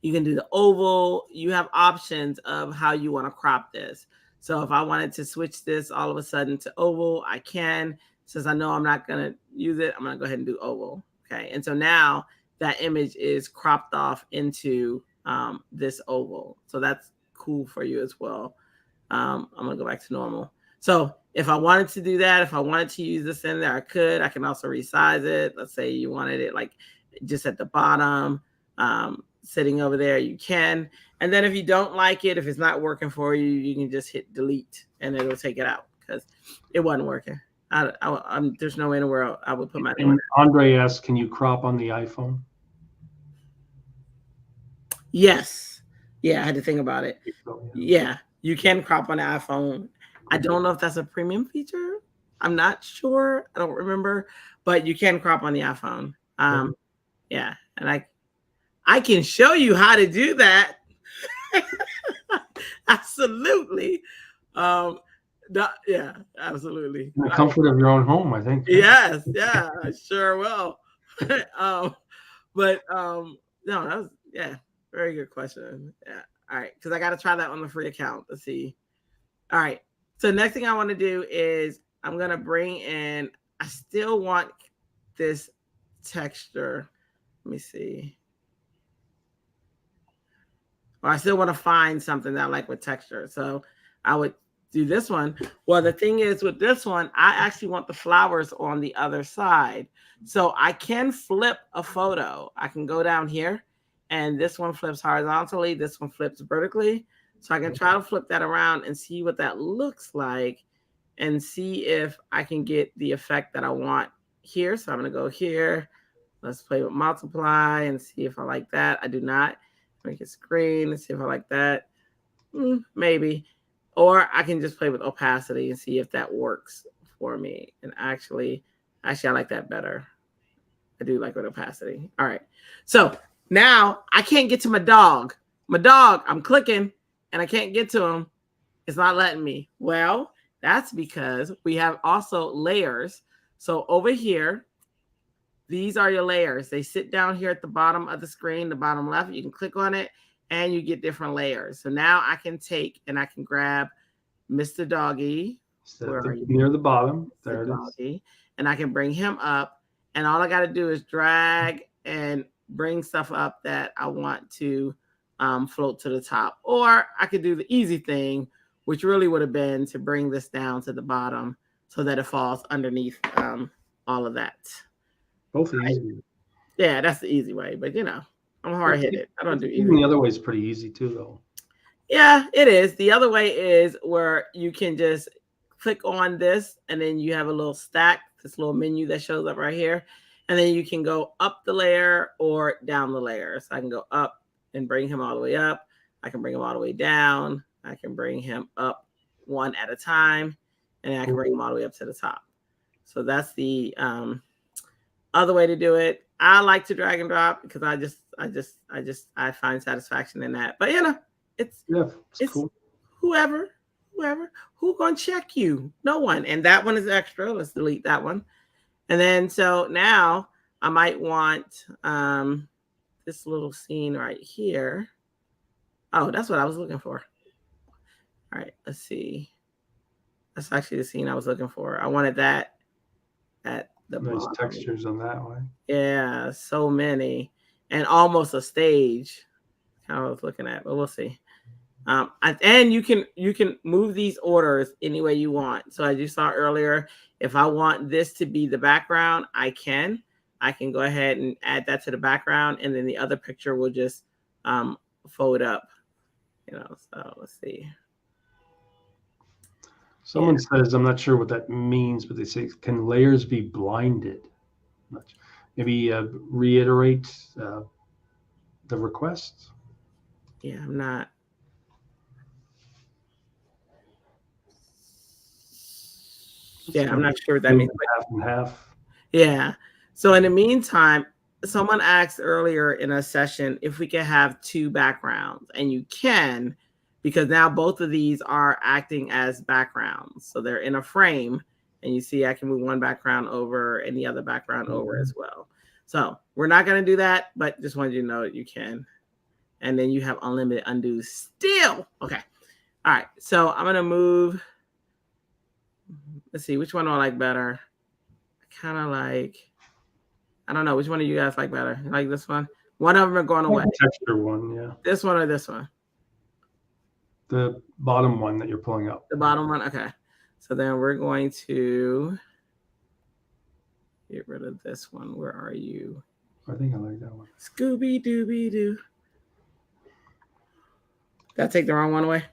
You can do the oval. You have options of how you want to crop this. So if I wanted to switch this all of a sudden to oval, I can. Since I know I'm not going to use it, I'm going to go ahead and do oval. Okay. And so now that image is cropped off into this oval. So that's cool for you as well. I'm going to go back to normal. So if I wanted to do that, if I wanted to use this in there, I could. I can also resize it. Let's say you wanted it like just at the bottom, sitting over there, you can. And then if you don't like it, if it's not working for you, you can just hit delete and it'll take it out because it wasn't working. There's no way in the world I would put my name. And Andre asked, can you crop on the iPhone? Yes. Yeah, I had to think about it. Yeah, you can crop on the iPhone. I don't know if that's a premium feature. I'm not sure. I don't remember, but you can crop on the iPhone. Yeah, and I can show you how to do that. Absolutely. Yeah, absolutely. In the comfort of your own home, I think. Yes, yeah, I sure will. No, that was, yeah, very good question. Yeah. All right, because I got to try that on the free account. Let's see. All right. So next thing I want to do is I'm going to bring in, I still want this texture. Let me see. Or I still want to find something that I like with texture. So I would do this one. Well, the thing is with this one, I actually want the flowers on the other side. So I can flip a photo. I can go down here and this one flips horizontally. This one flips vertically. So I can try to flip that around and see what that looks like and see if I can get the effect that I want here. So I'm going to go here. Let's play with multiply and see if I like that. I do not. Make it screen. Let's see if I like that. Maybe. Or I can just play with opacity and see if that works for me. And actually, I like that better. I do like with opacity. All right. So now I can't get to my dog. My dog, I'm clicking and I can't get to him. It's not letting me. Well, that's because we have also layers. So over here, these are your layers. They sit down here at the bottom of the screen, the bottom left. You can click on it and you get different layers. So now I can take and I can grab Mr. Doggy. Where are you? Near the bottom. There it is. And I can bring him up. And all I got to do is drag and bring stuff up that I want to float to the top. Or I could do the easy thing, which really would have been to bring this down to the bottom so that it falls underneath all of that. Both are easy. Yeah, that's the easy way. But, I'm hard-headed. I don't do easy. Even the other way is pretty easy, too, though. Yeah, it is. The other way is where you can just click on this, and then you have a little stack, this little menu that shows up right here. And then you can go up the layer or down the layer. So I can go up and bring him all the way up. I can bring him all the way down. I can bring him up one at a time. And then I can bring him all the way up to the top. So that's the other way to do it. I like to drag and drop because I find satisfaction in that. But it's cool. whoever who gonna check you? No one. And that one is extra. Let's delete that one. And then so now I might want this little scene right here. Oh, that's what I was looking for. All right, let's see. That's actually the scene I was looking for. I wanted that at the nice bottom. Textures on that one. Yeah, so many. And almost a stage. Kind of what I was looking at, but we'll see. And you can move these orders any way you want. So as you saw earlier, if I want this to be the background, I can go ahead and add that to the background, and then the other picture will just fold up. So let's see. Someone says, I'm not sure what that means, but they say, can layers be blinded? Maybe reiterate the request. Yeah, I'm not. Yeah, I'm not sure what that means. Half and half. Yeah. So in the meantime, someone asked earlier in a session if we can have two backgrounds, and you can, because now both of these are acting as backgrounds. So they're in a frame, and you see I can move one background over and the other background over as well. So we're not going to do that, but just wanted you to know that you can. And then you have unlimited undo still. Okay. All right. So I'm going to move. Let's see, which one do I like better? I kind of like, I don't know. Which one do you guys like better? You like this one? One of them are going away. Texture one, yeah. This one or this one? The bottom one that you're pulling up. The bottom one? Okay. So then we're going to get rid of this one. Where are you? I think I like that one. Scooby-Dooby-Doo. Did I take the wrong one away?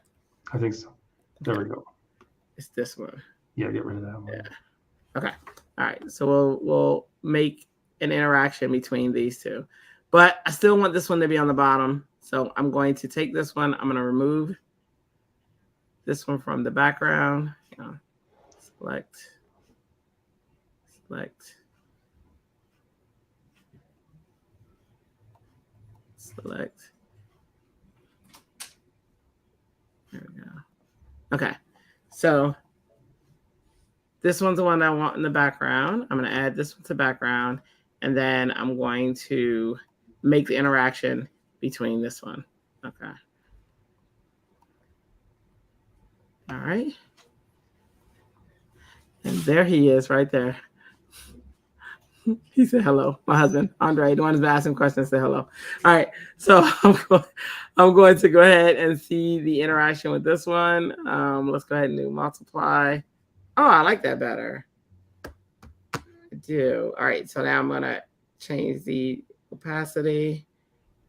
I think so. There we go. It's this one. Yeah, get rid of that one. Yeah. Okay. All right. So we'll make an interaction between these two. But I still want this one to be on the bottom. So I'm going to take this one. I'm going to remove this one from the background. Select. There we go. Okay. So this one's the one I want in the background. I'm going to add this one to background. And then I'm going to make the interaction between this one. Okay. All right. And there he is right there. He said hello. My husband, Andre, the one who's asking questions, said hello. All right. So I'm going to go ahead and see the interaction with this one. Let's go ahead and do multiply. Oh, I like that better. I do. All right. So now I'm going to change the opacity.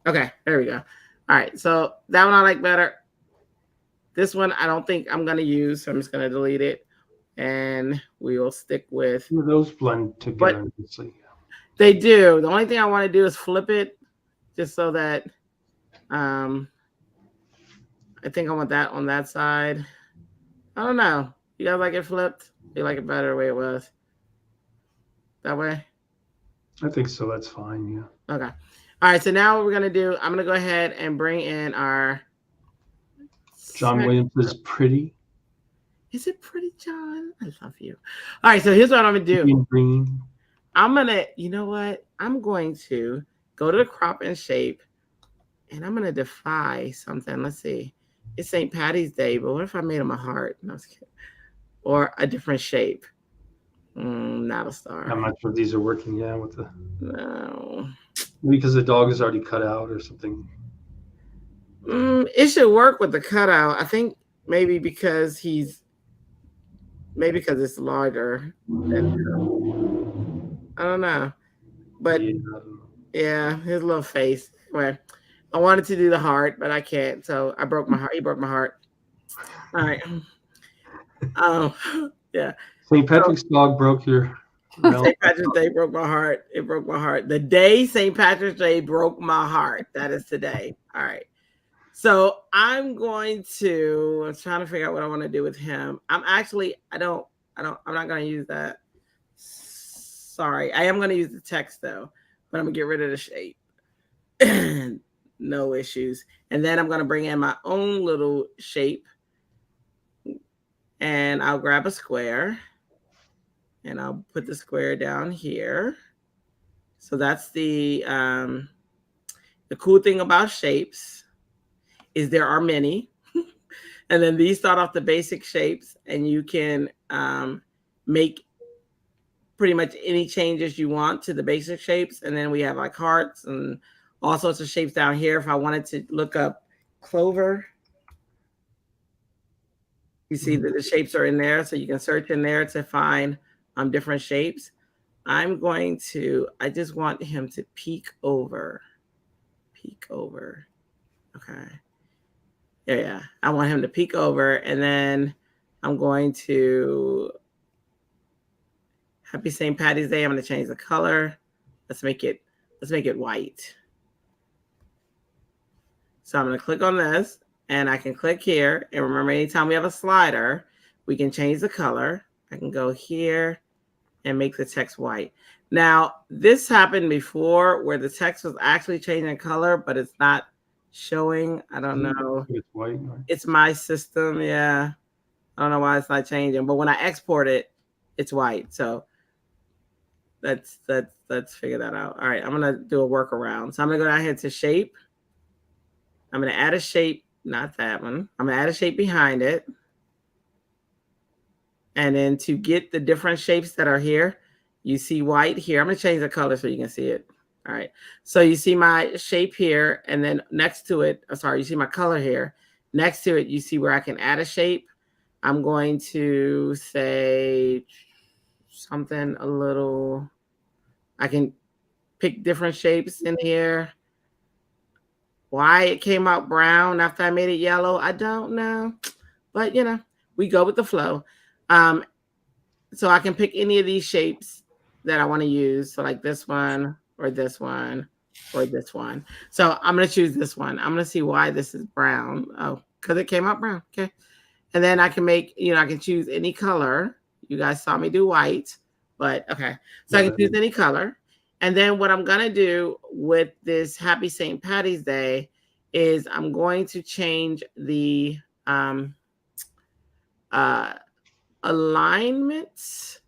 Okay. There we go. All right. So that one I like better. This one I don't think I'm going to use. So I'm just going to delete it. And we will stick with. Those blend together nicely. They do. The only thing I want to do is flip it just so that I think I want that on that side. I don't know. You guys like it flipped? You like it better the way it was? That way? I think so. That's fine. Yeah. Okay. All right. So now what we're going to do, I'm going to go ahead and bring in our. John Williams is pretty. Is it pretty, John? I love you. All right. So here's what I'm going to do. Green. I'm going to, you know what? I'm going to go to the crop and shape, and I'm going to defy something. Let's see. It's St. Patty's Day, but what if I made him a heart? No, I was kidding. Or a different shape. Not a star. I'm not sure if these are working. Yeah, with the. No. Because the dog is already cut out or something. It should work with the cutout. I think maybe because it's larger. I don't know. But yeah, his little face. Anyway, I wanted to do the heart, but I can't. So I broke my heart. He broke my heart. All right. Yeah. St. Patrick's dog broke your. St. Patrick's Day broke my heart. It broke my heart. The day St. Patrick's Day broke my heart. That is today. All right. So I'm trying to figure out what I want to do with him. I'm not going to use that. Sorry. I am going to use the text though, but I'm going to get rid of the shape. No issues. And then I'm going to bring in my own little shape, and I'll grab a square and I'll put the square down here. So that's the cool thing about shapes is there are many. And then these start off the basic shapes, and you can make pretty much any changes you want to the basic shapes. And then we have like hearts and all sorts of shapes down here. If I wanted to look up clover, you see that the shapes are in there. So you can search in there to find different shapes. I just want him to peek over. Okay. Yeah. I want him to peek over, and then I'm going to Happy St. Patty's Day. I'm going to change the color. Let's make it white. So I'm going to click on this, and I can click here. And remember, anytime we have a slider, we can change the color. I can go here and make the text white. Now, this happened before where the text was actually changing color, but it's not showing. I don't know. It's white. Right? It's my system. Yeah. I don't know why it's not changing, but when I export it, it's white. So let's figure that out. All right. I'm going to do a workaround. So I'm going to go down here to shape. I'm going to add a shape, not that one. I'm going to add a shape behind it. And then to get the different shapes that are here, you see white here. I'm going to change the color so you can see it. All right. So you see my shape here, and then next to it, you see my color here. Next to it, you see where I can add a shape. I'm going to say something a little, I can pick different shapes in here. Why it came out brown after I made it yellow, I don't know. But, we go with the flow. So I can pick any of these shapes that I want to use. So like this one or this one or this one. So I'm going to choose this one. I'm going to see why this is brown. Oh, because it came out brown. Okay. And then I can make, I can choose any color. You guys saw me do white, but okay. So I can choose any color. And then what I'm going to do with this Happy St. Patty's Day is I'm going to change the alignments.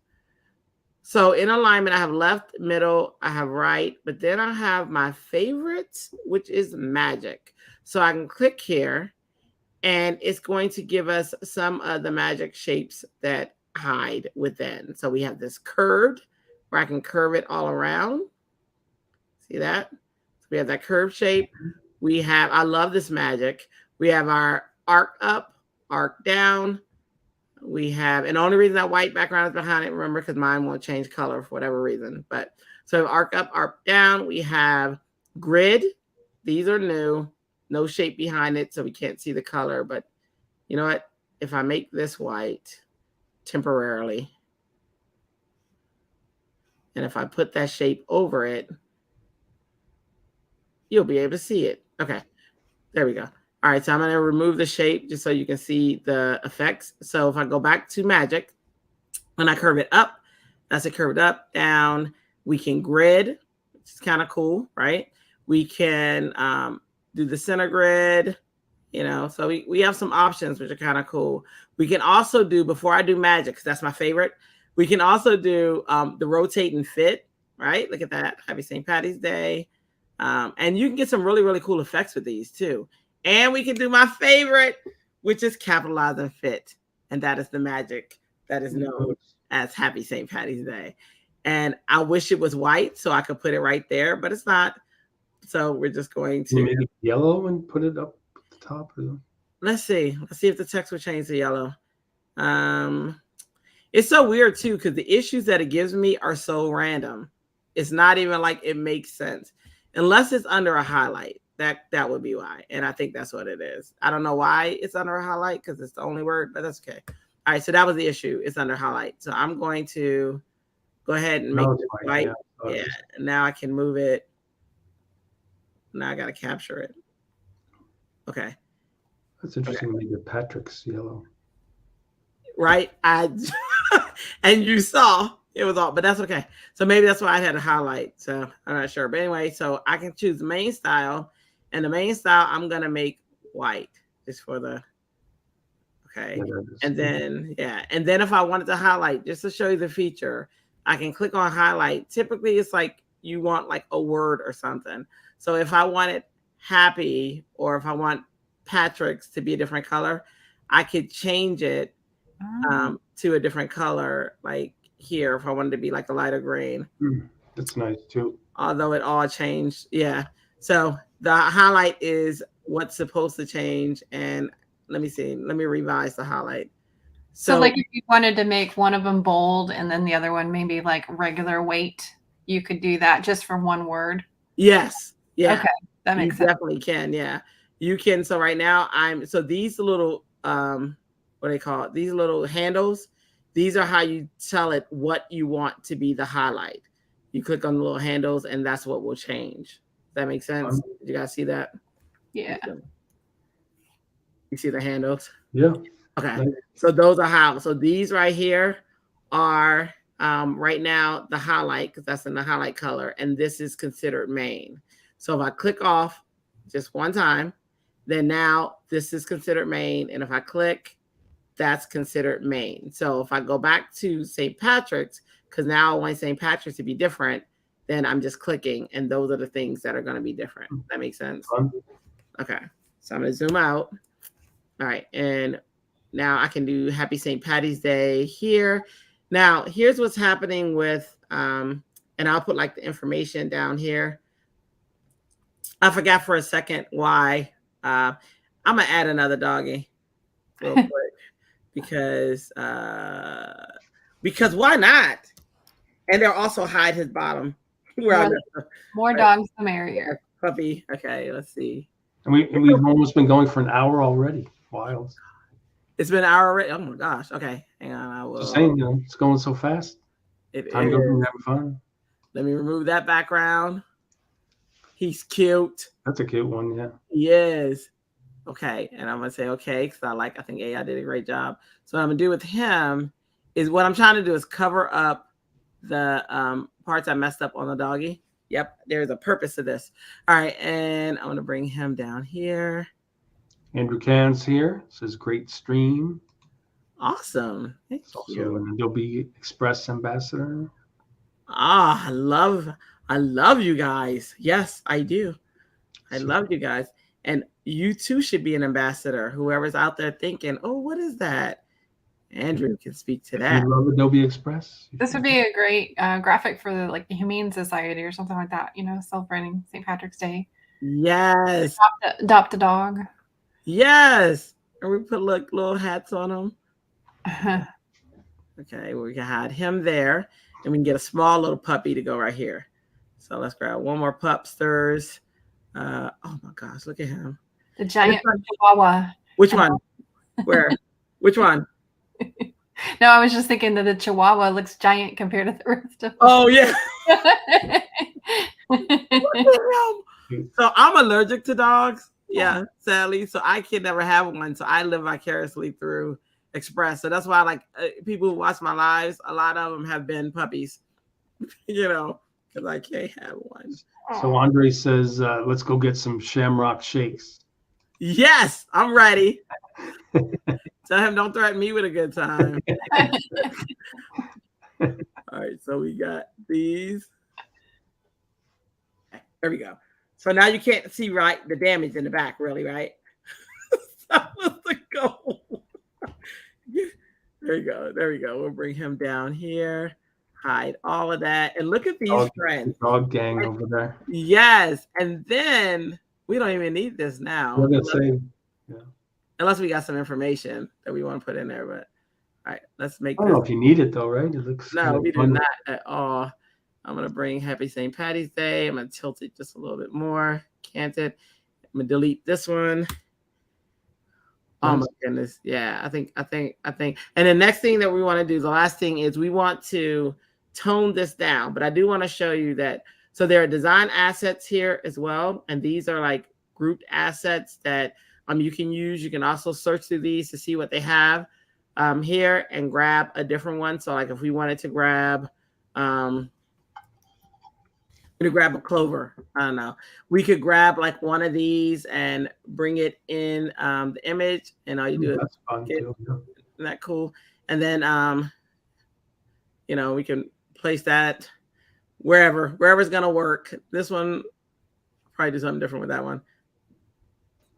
So in alignment, I have left, middle, I have right, but then I have my favorites, which is magic. So I can click here and it's going to give us some of the magic shapes that hide within. So we have this curved where I can curve it all around. See that? So we have that curved shape. We have, I love this magic. We have our arc up, arc down. We have, and the only reason that white background is behind it, remember, because mine won't change color for whatever reason. But so arc up, arc down. We have grid. These are new. No shape behind it, so we can't see the color. But you know what? If I make this white temporarily, and if I put that shape over it, you'll be able to see it. Okay, there we go. All right, so I'm going to remove the shape just so you can see the effects. So if I go back to magic, when I curve it up, that's it curved up, down. We can grid, which is kind of cool, right? We can do the center grid, you know, so we have some options, which are kind of cool. We can also do, before I do magic, because that's my favorite, we can also do the rotate and fit, right? Look at that. Happy St. Patty's Day. And you can get some really, really cool effects with these too. And we can do my favorite, which is capitalize and fit. And that is the magic that is known as Happy St. Patty's Day. And I wish it was white so I could put it right there, but it's not. So we're just going to make it yellow and put it up at the top. Let's see. Let's see if the text will change to yellow. It's so weird too, because the issues that it gives me are so random. It's not even like it makes sense. Unless it's under a highlight. That would be why. And I think that's what it is. I don't know why it's under a highlight because it's the only word, but that's okay. All right, so that was the issue. It's under highlight. So I'm going to go ahead and make it white. Yeah, now I can move it. Now I got to capture it. Okay. That's interesting. Okay. Maybe Patrick's yellow. Right? And you saw it was all, but that's okay. So maybe that's why I had a highlight. So I'm not sure. But anyway, so I can choose the main style. And the main style, I'm going to make white just for the, okay. And then, yeah. And then if I wanted to highlight, just to show you the feature, I can click on highlight. Typically, it's like you want like a word or something. So if I wanted happy or if I want Patrick's to be a different color, I could change it to a different color, like here, if I wanted to be like a lighter green. That's nice too. Although it all changed. Yeah. So the highlight is what's supposed to change. And let me see. Let me revise the highlight. So like if you wanted to make one of them bold and then the other one maybe like regular weight, you could do that just for one word. Yes. Yeah. Okay. That makes sense. Definitely can. Yeah. You can. So right now so these little, what do they call it? These little handles, these are how you tell it what you want to be the highlight. You click on the little handles and that's what will change. Does that make sense? Did you guys see that? Yeah. You see the handles? Yeah. Okay. Nice. So those are how. So these right here are right now the highlight because that's in the highlight color. And this is considered main. So if I click off just one time, then now this is considered main. And if I click, that's considered main. So if I go back to St. Patrick's, because now I want St. Patrick's to be different, then I'm just clicking, and those are the things that are going to be different. That makes sense? Okay. So I'm going to zoom out. All right. And now I can do Happy St. Patty's Day here. Now, here's what's happening with, and I'll put like the information down here. I forgot for a second why. I'm going to add another doggy real quick. Because why not? And they'll also hide his bottom. More dogs, the merrier. Puppy. Okay, let's see. And we've almost been going for an hour already. Wild. It's been an hour already. Oh my gosh. Okay, hang on. I will. Just saying, it's going so fast. Time goes and having fun. Let me remove that background. He's cute. That's a cute one. Yeah. Yes. Okay, and I'm gonna say okay because I think AI did a great job. So what I'm gonna do with him is what I'm trying to do is cover up the parts I messed up on the doggy. Yep, there's a purpose to this. All right, and I'm gonna bring him down here. Andrew Kavanagh's here. Says great stream. Awesome. Thank you. Also an Adobe Express Ambassador. Ah, I love you guys. Yes, I do. I love you guys. And you too should be an ambassador. Whoever's out there thinking, oh, what is that? Andrew can speak to If that. you love Adobe Express, This would be a great graphic for the like the Humane Society or something like that. You know, celebrating St. Patrick's Day. Yes. Adopt a dog. Yes. And we put little hats on them. Okay, we can hide him there. And we can get a small little puppy to go right here. So let's grab one more pupsters. Oh my gosh, look at him. The giant chihuahua. Which one? Where? Which one? No, I was just thinking that the chihuahua looks giant compared to the rest of them. Oh, yeah. Look at him. So I'm allergic to dogs. Yeah, sadly. So I can never have one. So I live vicariously through Express. So that's why, like, people who watch my lives, a lot of them have been puppies, you know, because I can't have one. So Andre says, let's go get some Shamrock shakes. Yes, I'm ready. Tell him don't threaten me with a good time. All right, so we got these. There we go. So now you can't see the damage in the back, really, right? So let's go. There we go. We'll bring him down here. Hide all of that. And look at these friends. Dog gang over there. Yes. And then we don't even need this now. Unless we got some information that we want to put in there. But all right, let's make I don't know if you need it though, right? It looks no, we do not at all. I'm gonna bring Happy St. Patty's Day. I'm gonna tilt it just a little bit more. Can't it? I'm gonna delete this one. Oh my goodness. Yeah, I think. And the next thing that we want to do, the last thing is we want to tone this down. But I do want to show you that. So there are design assets here as well. And these are like grouped assets that you can use. You can also search through these to see what they have here and grab a different one. So like if we wanted to grab a clover, I don't know. We could grab like one of these and bring it in the image, and all you do is isn't that cool? And then we can place that wherever's gonna work. This one probably do something different with that one.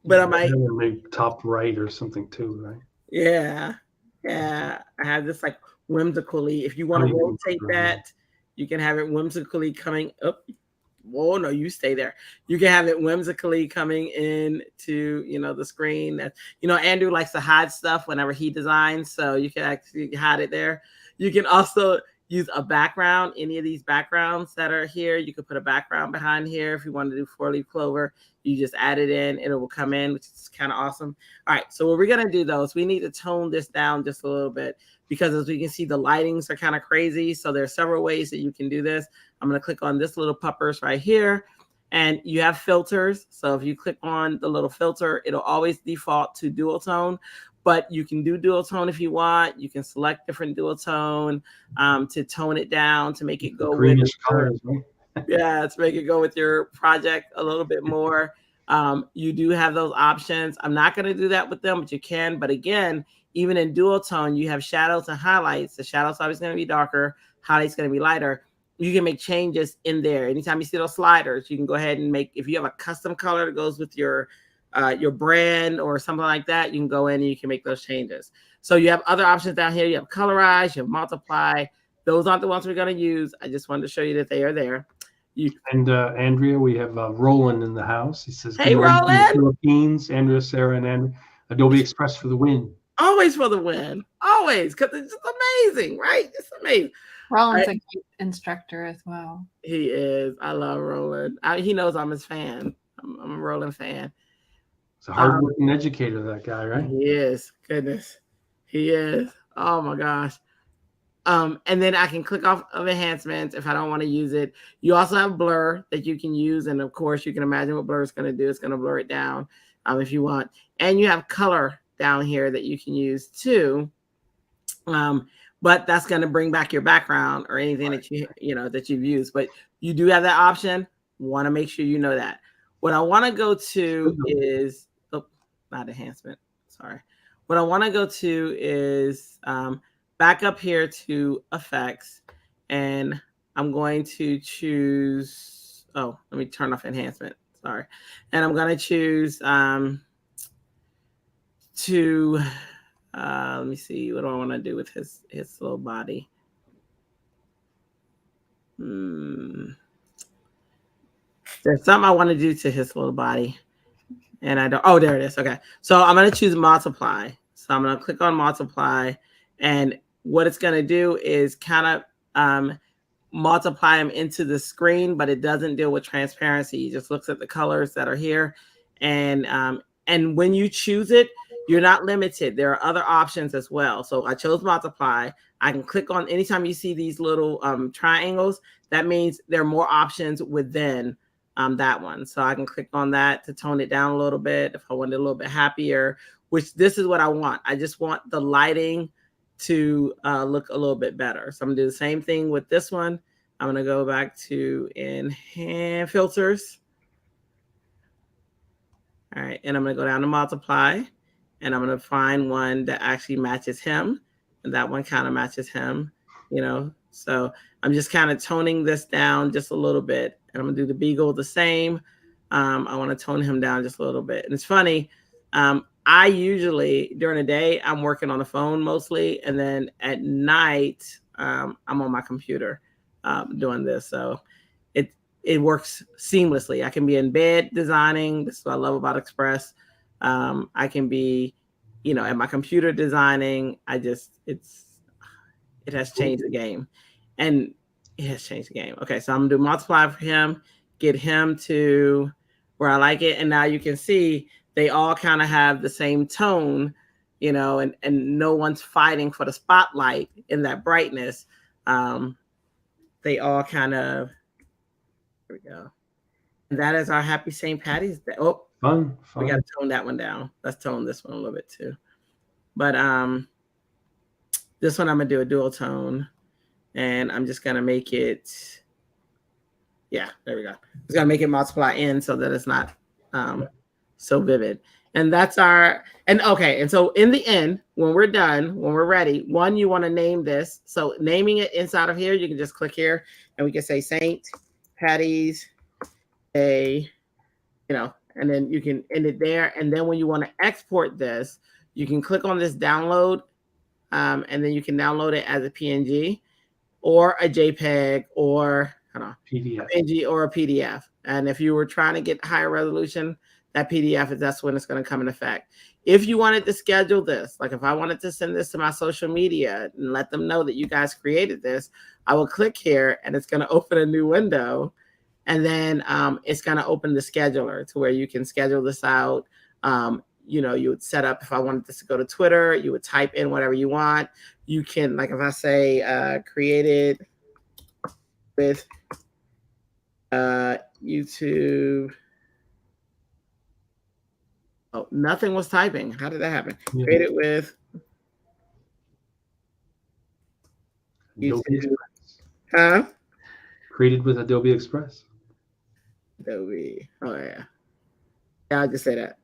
But I might make top right or something too, right? Yeah. I have this like whimsically. If you want to rotate that, you can have it whimsically coming up. Whoa, no, you stay there. You can have it whimsically coming into the screen. That Andrew likes to hide stuff whenever he designs, so you can actually hide it there. You can also use a background. Any of these backgrounds that are here, you could put a background behind here. If you want to do 4-leaf clover, you just add it in, it will come in, which is kind of awesome. All right, so what we're gonna do though is we need to tone this down just a little bit, because as we can see, the lightings are kind of crazy. So there are several ways that you can do this. I'm gonna click on this little puppers right here, and you have filters. So if you click on the little filter, it'll always default to dual tone. But you can do dual tone if you want. You can select different dual tone to tone it down, to make it go greenish colors, right? Yeah, to make it go with your project a little bit more. You do have those options. I'm not going to do that with them, but you can. But again, even in dual tone, you have shadows and highlights. The shadows always going to be darker. Highlights going to be lighter. You can make changes in there. Anytime you see those sliders, you can go ahead and make, if you have a custom color that goes with your brand or something like that, you can go in and you can make those changes. So you have other options down here. You have colorize, you have multiply. Those aren't the ones we're going to use. I just wanted to show you that they are there. Andrea, we have Roland in the house. He says, "Hey, Roland, Philippines, Andrea, Sarah, and Andrew. Adobe Express for the win." Always for the win. Always, because it's just amazing, right? It's amazing. Roland's a great instructor as well. He is. I love Roland. He knows I'm his fan. I'm a Roland fan. He's a hardworking educator, that guy, right? He is. Goodness. He is. Oh my gosh. And then I can click off of enhancements if I don't want to use it. You also have blur that you can use. And of course, you can imagine what blur is going to do. It's going to blur it down if you want. And you have color down here that you can use too. But that's going to bring back your background or anything that that you've used. But you do have that option. Want to make sure you know that. What I want to go to is not enhancement. Sorry. What I want to go to is back up here to effects, and I'm going to choose, oh, let me turn off enhancement. Sorry. And I'm going to choose let me see, what do I want to do with his little body? There's something I want to do to his little body. And I don't, oh, there it is. Okay. So I'm going to choose multiply. So I'm going to click on multiply. And what it's going to do is kind of multiply them into the screen, but it doesn't deal with transparency. It just looks at the colors that are here. And when you choose it, you're not limited. There are other options as well. So I chose multiply. I can click on, anytime you see these little triangles, that means there are more options within that one. So I can click on that to tone it down a little bit if I want it a little bit happier, which this is what I want. I just want the lighting to look a little bit better. So I'm gonna do the same thing with this one. I'm gonna go back to enhance filters. All right, and I'm gonna go down to multiply, and I'm gonna find one that actually matches him, and that one kind of matches him, you know. So I'm just kind of toning this down just a little bit, and I'm gonna do the beagle the same. I want to tone him down just a little bit. And it's funny, I usually during the day I'm working on the phone mostly, and then at night I'm on my computer doing this. So it works seamlessly. I can be in bed designing. This is what I love about Express. I can be, you know, at my computer designing. It has changed the game, and it has changed the game. Okay, so I'm gonna do multiply for him, get him to where I like it, and now you can see they all kind of have the same tone, you know, and no one's fighting for the spotlight in that brightness. They all kind of, here we go. And that is our happy St. Patty's Day. Oh, fun. We got to tone that one down. Let's tone this one a little bit too. But this one I'm gonna do a dual tone, and I'm just gonna make it, yeah, there we go. It's gonna make it multiply in so that it's not so vivid. And that's our, and okay, and so in the end, when we're done, when we're ready, one, you want to name this. So naming it inside of here, you can just click here and we can say St. Patty's Day, you know, and then you can end it there. And then when you want to export this, you can click on this download, and then you can download it as a PNG or a JPEG or PDF. a PNG or a PDF. And if you were trying to get higher resolution, that PDF that's when it's going to come in effect. If you wanted to schedule this, like if I wanted to send this to my social media and let them know that you guys created this, I will click here and it's going to open a new window. And then it's going to open the scheduler to where you can schedule this out. You know, you would set up, if I wanted this to go to Twitter, you would type in whatever you want. You can, like if I say created with YouTube. Oh, nothing was typing. How did that happen? Yeah. Created with YouTube. Huh? Created with Adobe Express. Adobe. Oh yeah. Yeah, I'll just say that.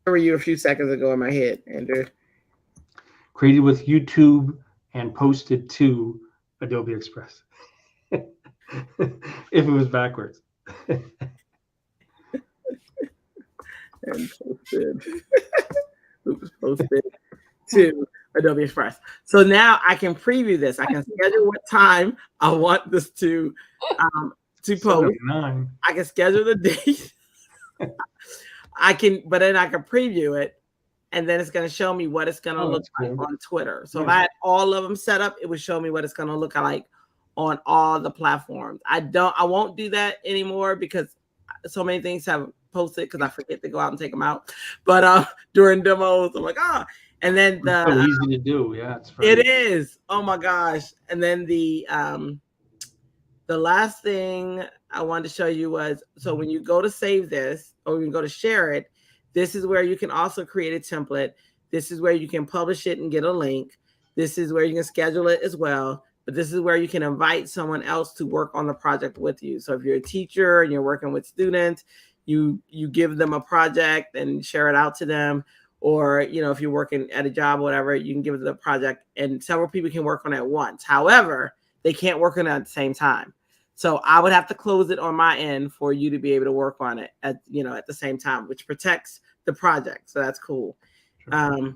Where were you a few seconds ago in my head, Andrew? Created with YouTube and posted to Adobe Express. If it was backwards. And posted. Oops, posted to Adobe Express. So now I can preview this. I can schedule what time I want this to post. 79. I can schedule the date. But then I can preview it, and then it's going to show me what it's going to look like on Twitter. So if I had all of them set up, it would show me what it's going to look like on all the platforms. I won't do that anymore because so many things have posted because I forget to go out and take them out. But during demos, I'm like, and then it's so easy to do. Yeah, it is. Oh my gosh. And then the last thing I wanted to show you was, so when you go to save this or you can go to share it, this is where you can also create a template. This is where you can publish it and get a link. This is where you can schedule it as well. But this is where you can invite someone else to work on the project with you. So if you're a teacher and you're working with students, you give them a project and share it out to them. Or, you know, if you're working at a job or whatever, you can give them the project and several people can work on it at once. However, they can't work on it at the same time. So I would have to close it on my end for you to be able to work on it at the same time, which protects the project. So that's cool. Sure.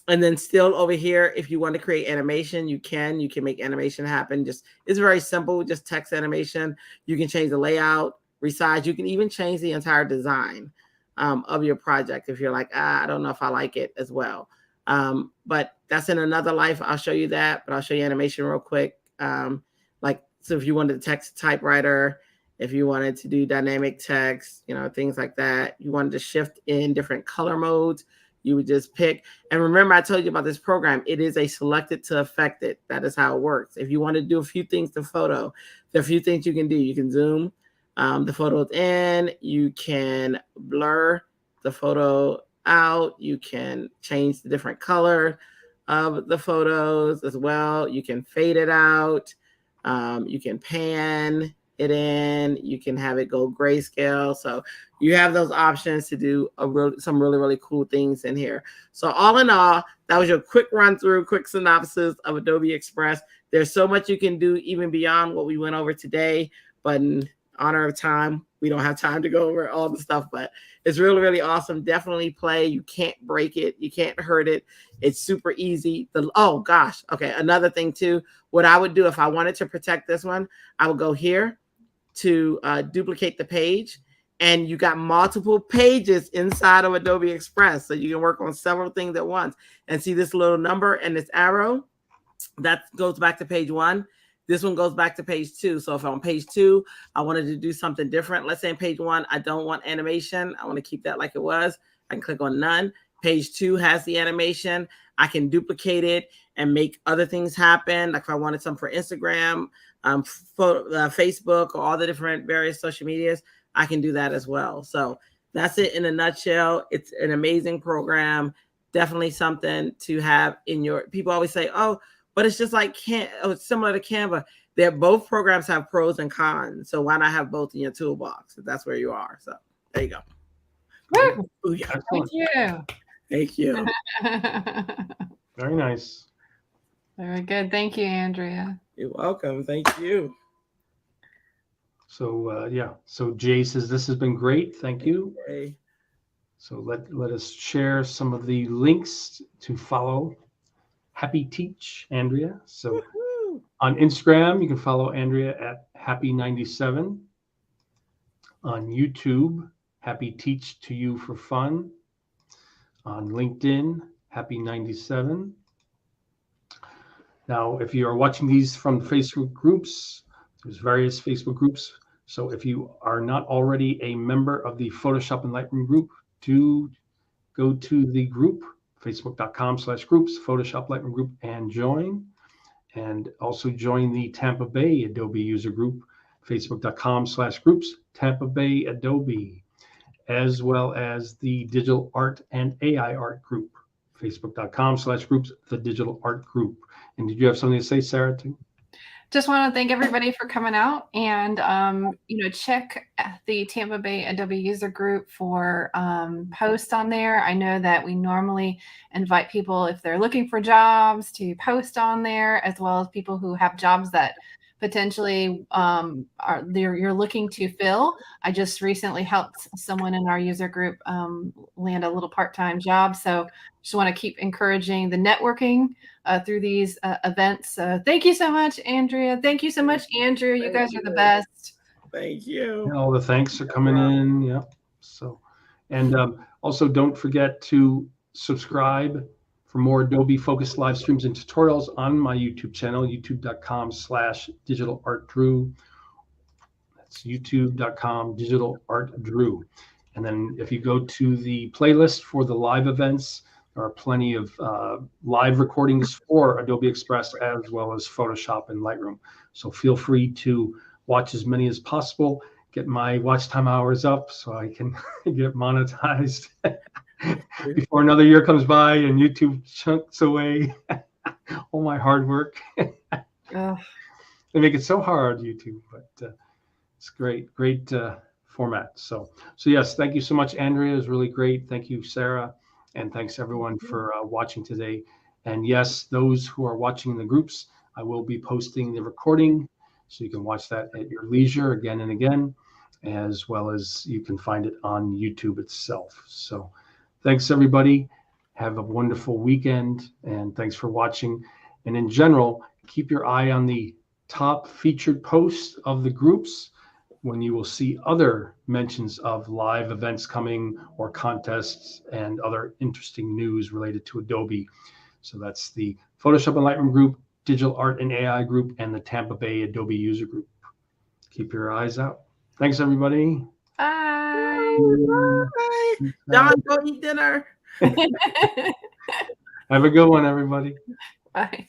And then still over here, if you want to create animation, you can make animation happen. It's very simple, just text animation. You can change the layout, resize. You can even change the entire design of your project if you're like, I don't know if I like it as well. But that's in another life. I'll show you that, but I'll show you animation real quick. So if you wanted to text typewriter, if you wanted to do dynamic text, things like that, you wanted to shift in different color modes, you would just pick. And remember, I told you about this program. It is a selected to affected. That is how it works. If you want to do a few things to photo, there are a few things you can do. You can zoom the photos in. You can blur the photo out. You can change the different color of the photos as well. You can fade it out. You can pan it in. You can have it go grayscale. So you have those options to do some really, really cool things in here. So all in all, that was your quick run through, quick synopsis of Adobe Express. There's so much you can do even beyond what we went over today, but in honor of time, we don't have time to go over all the stuff, but it's really, really awesome. Definitely play. You can't break it. You can't hurt it. It's super easy. Oh gosh. Okay. Another thing too, what I would do if I wanted to protect this one, I would go here to duplicate the page, and you got multiple pages inside of Adobe Express. So you can work on several things at once. And see this little number and this arrow, that goes back to page 1. This one goes back to page 2. So if on page 2, I wanted to do something different, let's say in page 1, I don't want animation. I want to keep that like it was. I can click on none. Page 2 has the animation. I can duplicate it and make other things happen. Like if I wanted some for Instagram, Facebook, or all the different various social medias, I can do that as well. So that's it in a nutshell. It's an amazing program. Definitely something to have in your, people always say, oh, but it's just like, it's similar to Canva. Both programs have pros and cons. So why not have both in your toolbox if that's where you are? So there you go. Woo! Ooh, yeah. Thank you. Thank you. Very nice. Very good. Thank you, Andrea. You're welcome. Thank you. So so Jay says this has been great. Thank you. Okay. So let us share some of the links to follow Happy Teach Andrea. So on Instagram, you can follow Andrea at Happy97. On YouTube, Happy Teach to You for Fun. On LinkedIn, Happy97. Now, if you are watching these from Facebook groups, there's various Facebook groups. So if you are not already a member of the Photoshop and Lightroom group, do go to the group, facebook.com/groups, Photoshop Lightroom group, and join. And also join the Tampa Bay Adobe user group, facebook.com/groups, Tampa Bay Adobe, as well as the Digital Art and AI Art group, facebook.com/groups, the Digital Art group. And did you have something to say, Sarah, too? Just want to thank everybody for coming out, and check the Tampa Bay Adobe user group for posts on there. I know that we normally invite people, if they're looking for jobs, to post on there, as well as people who have jobs that potentially you're looking to fill. I just recently helped someone in our user group land a little part-time job, so just want to keep encouraging the networking through these events. Thank you so much, Andrea. Thank you so much, Andrew. You guys are the best. Thank you. All the thanks are coming in. Yeah. So, and also don't forget to subscribe for more Adobe focused live streams and tutorials on my YouTube channel, youtube.com/digitalartdrew. That's youtube.com/digitalartdrew. And then if you go to the playlist for the live events, there are plenty of live recordings for Adobe Express as well as Photoshop and Lightroom. So feel free to watch as many as possible. Get my watch time hours up so I can get monetized before another year comes by and YouTube chunks away all my hard work. They make it so hard, YouTube, but it's great format. So yes, thank you so much, Andrea. It was really great. Thank you, Sarah. And thanks everyone for watching today. And yes, those who are watching in the groups, I will be posting the recording, so you can watch that at your leisure again and again, as well as you can find it on YouTube itself. So thanks, everybody. Have a wonderful weekend, and thanks for watching. And in general, keep your eye on the top featured posts of the groups when you will see other mentions of live events coming or contests and other interesting news related to Adobe. So that's the Photoshop and Lightroom group, Digital Art and AI group, and the Tampa Bay Adobe user group. Keep your eyes out. Thanks, everybody. Bye. Bye. John, go eat dinner. Have a good one, everybody. Bye.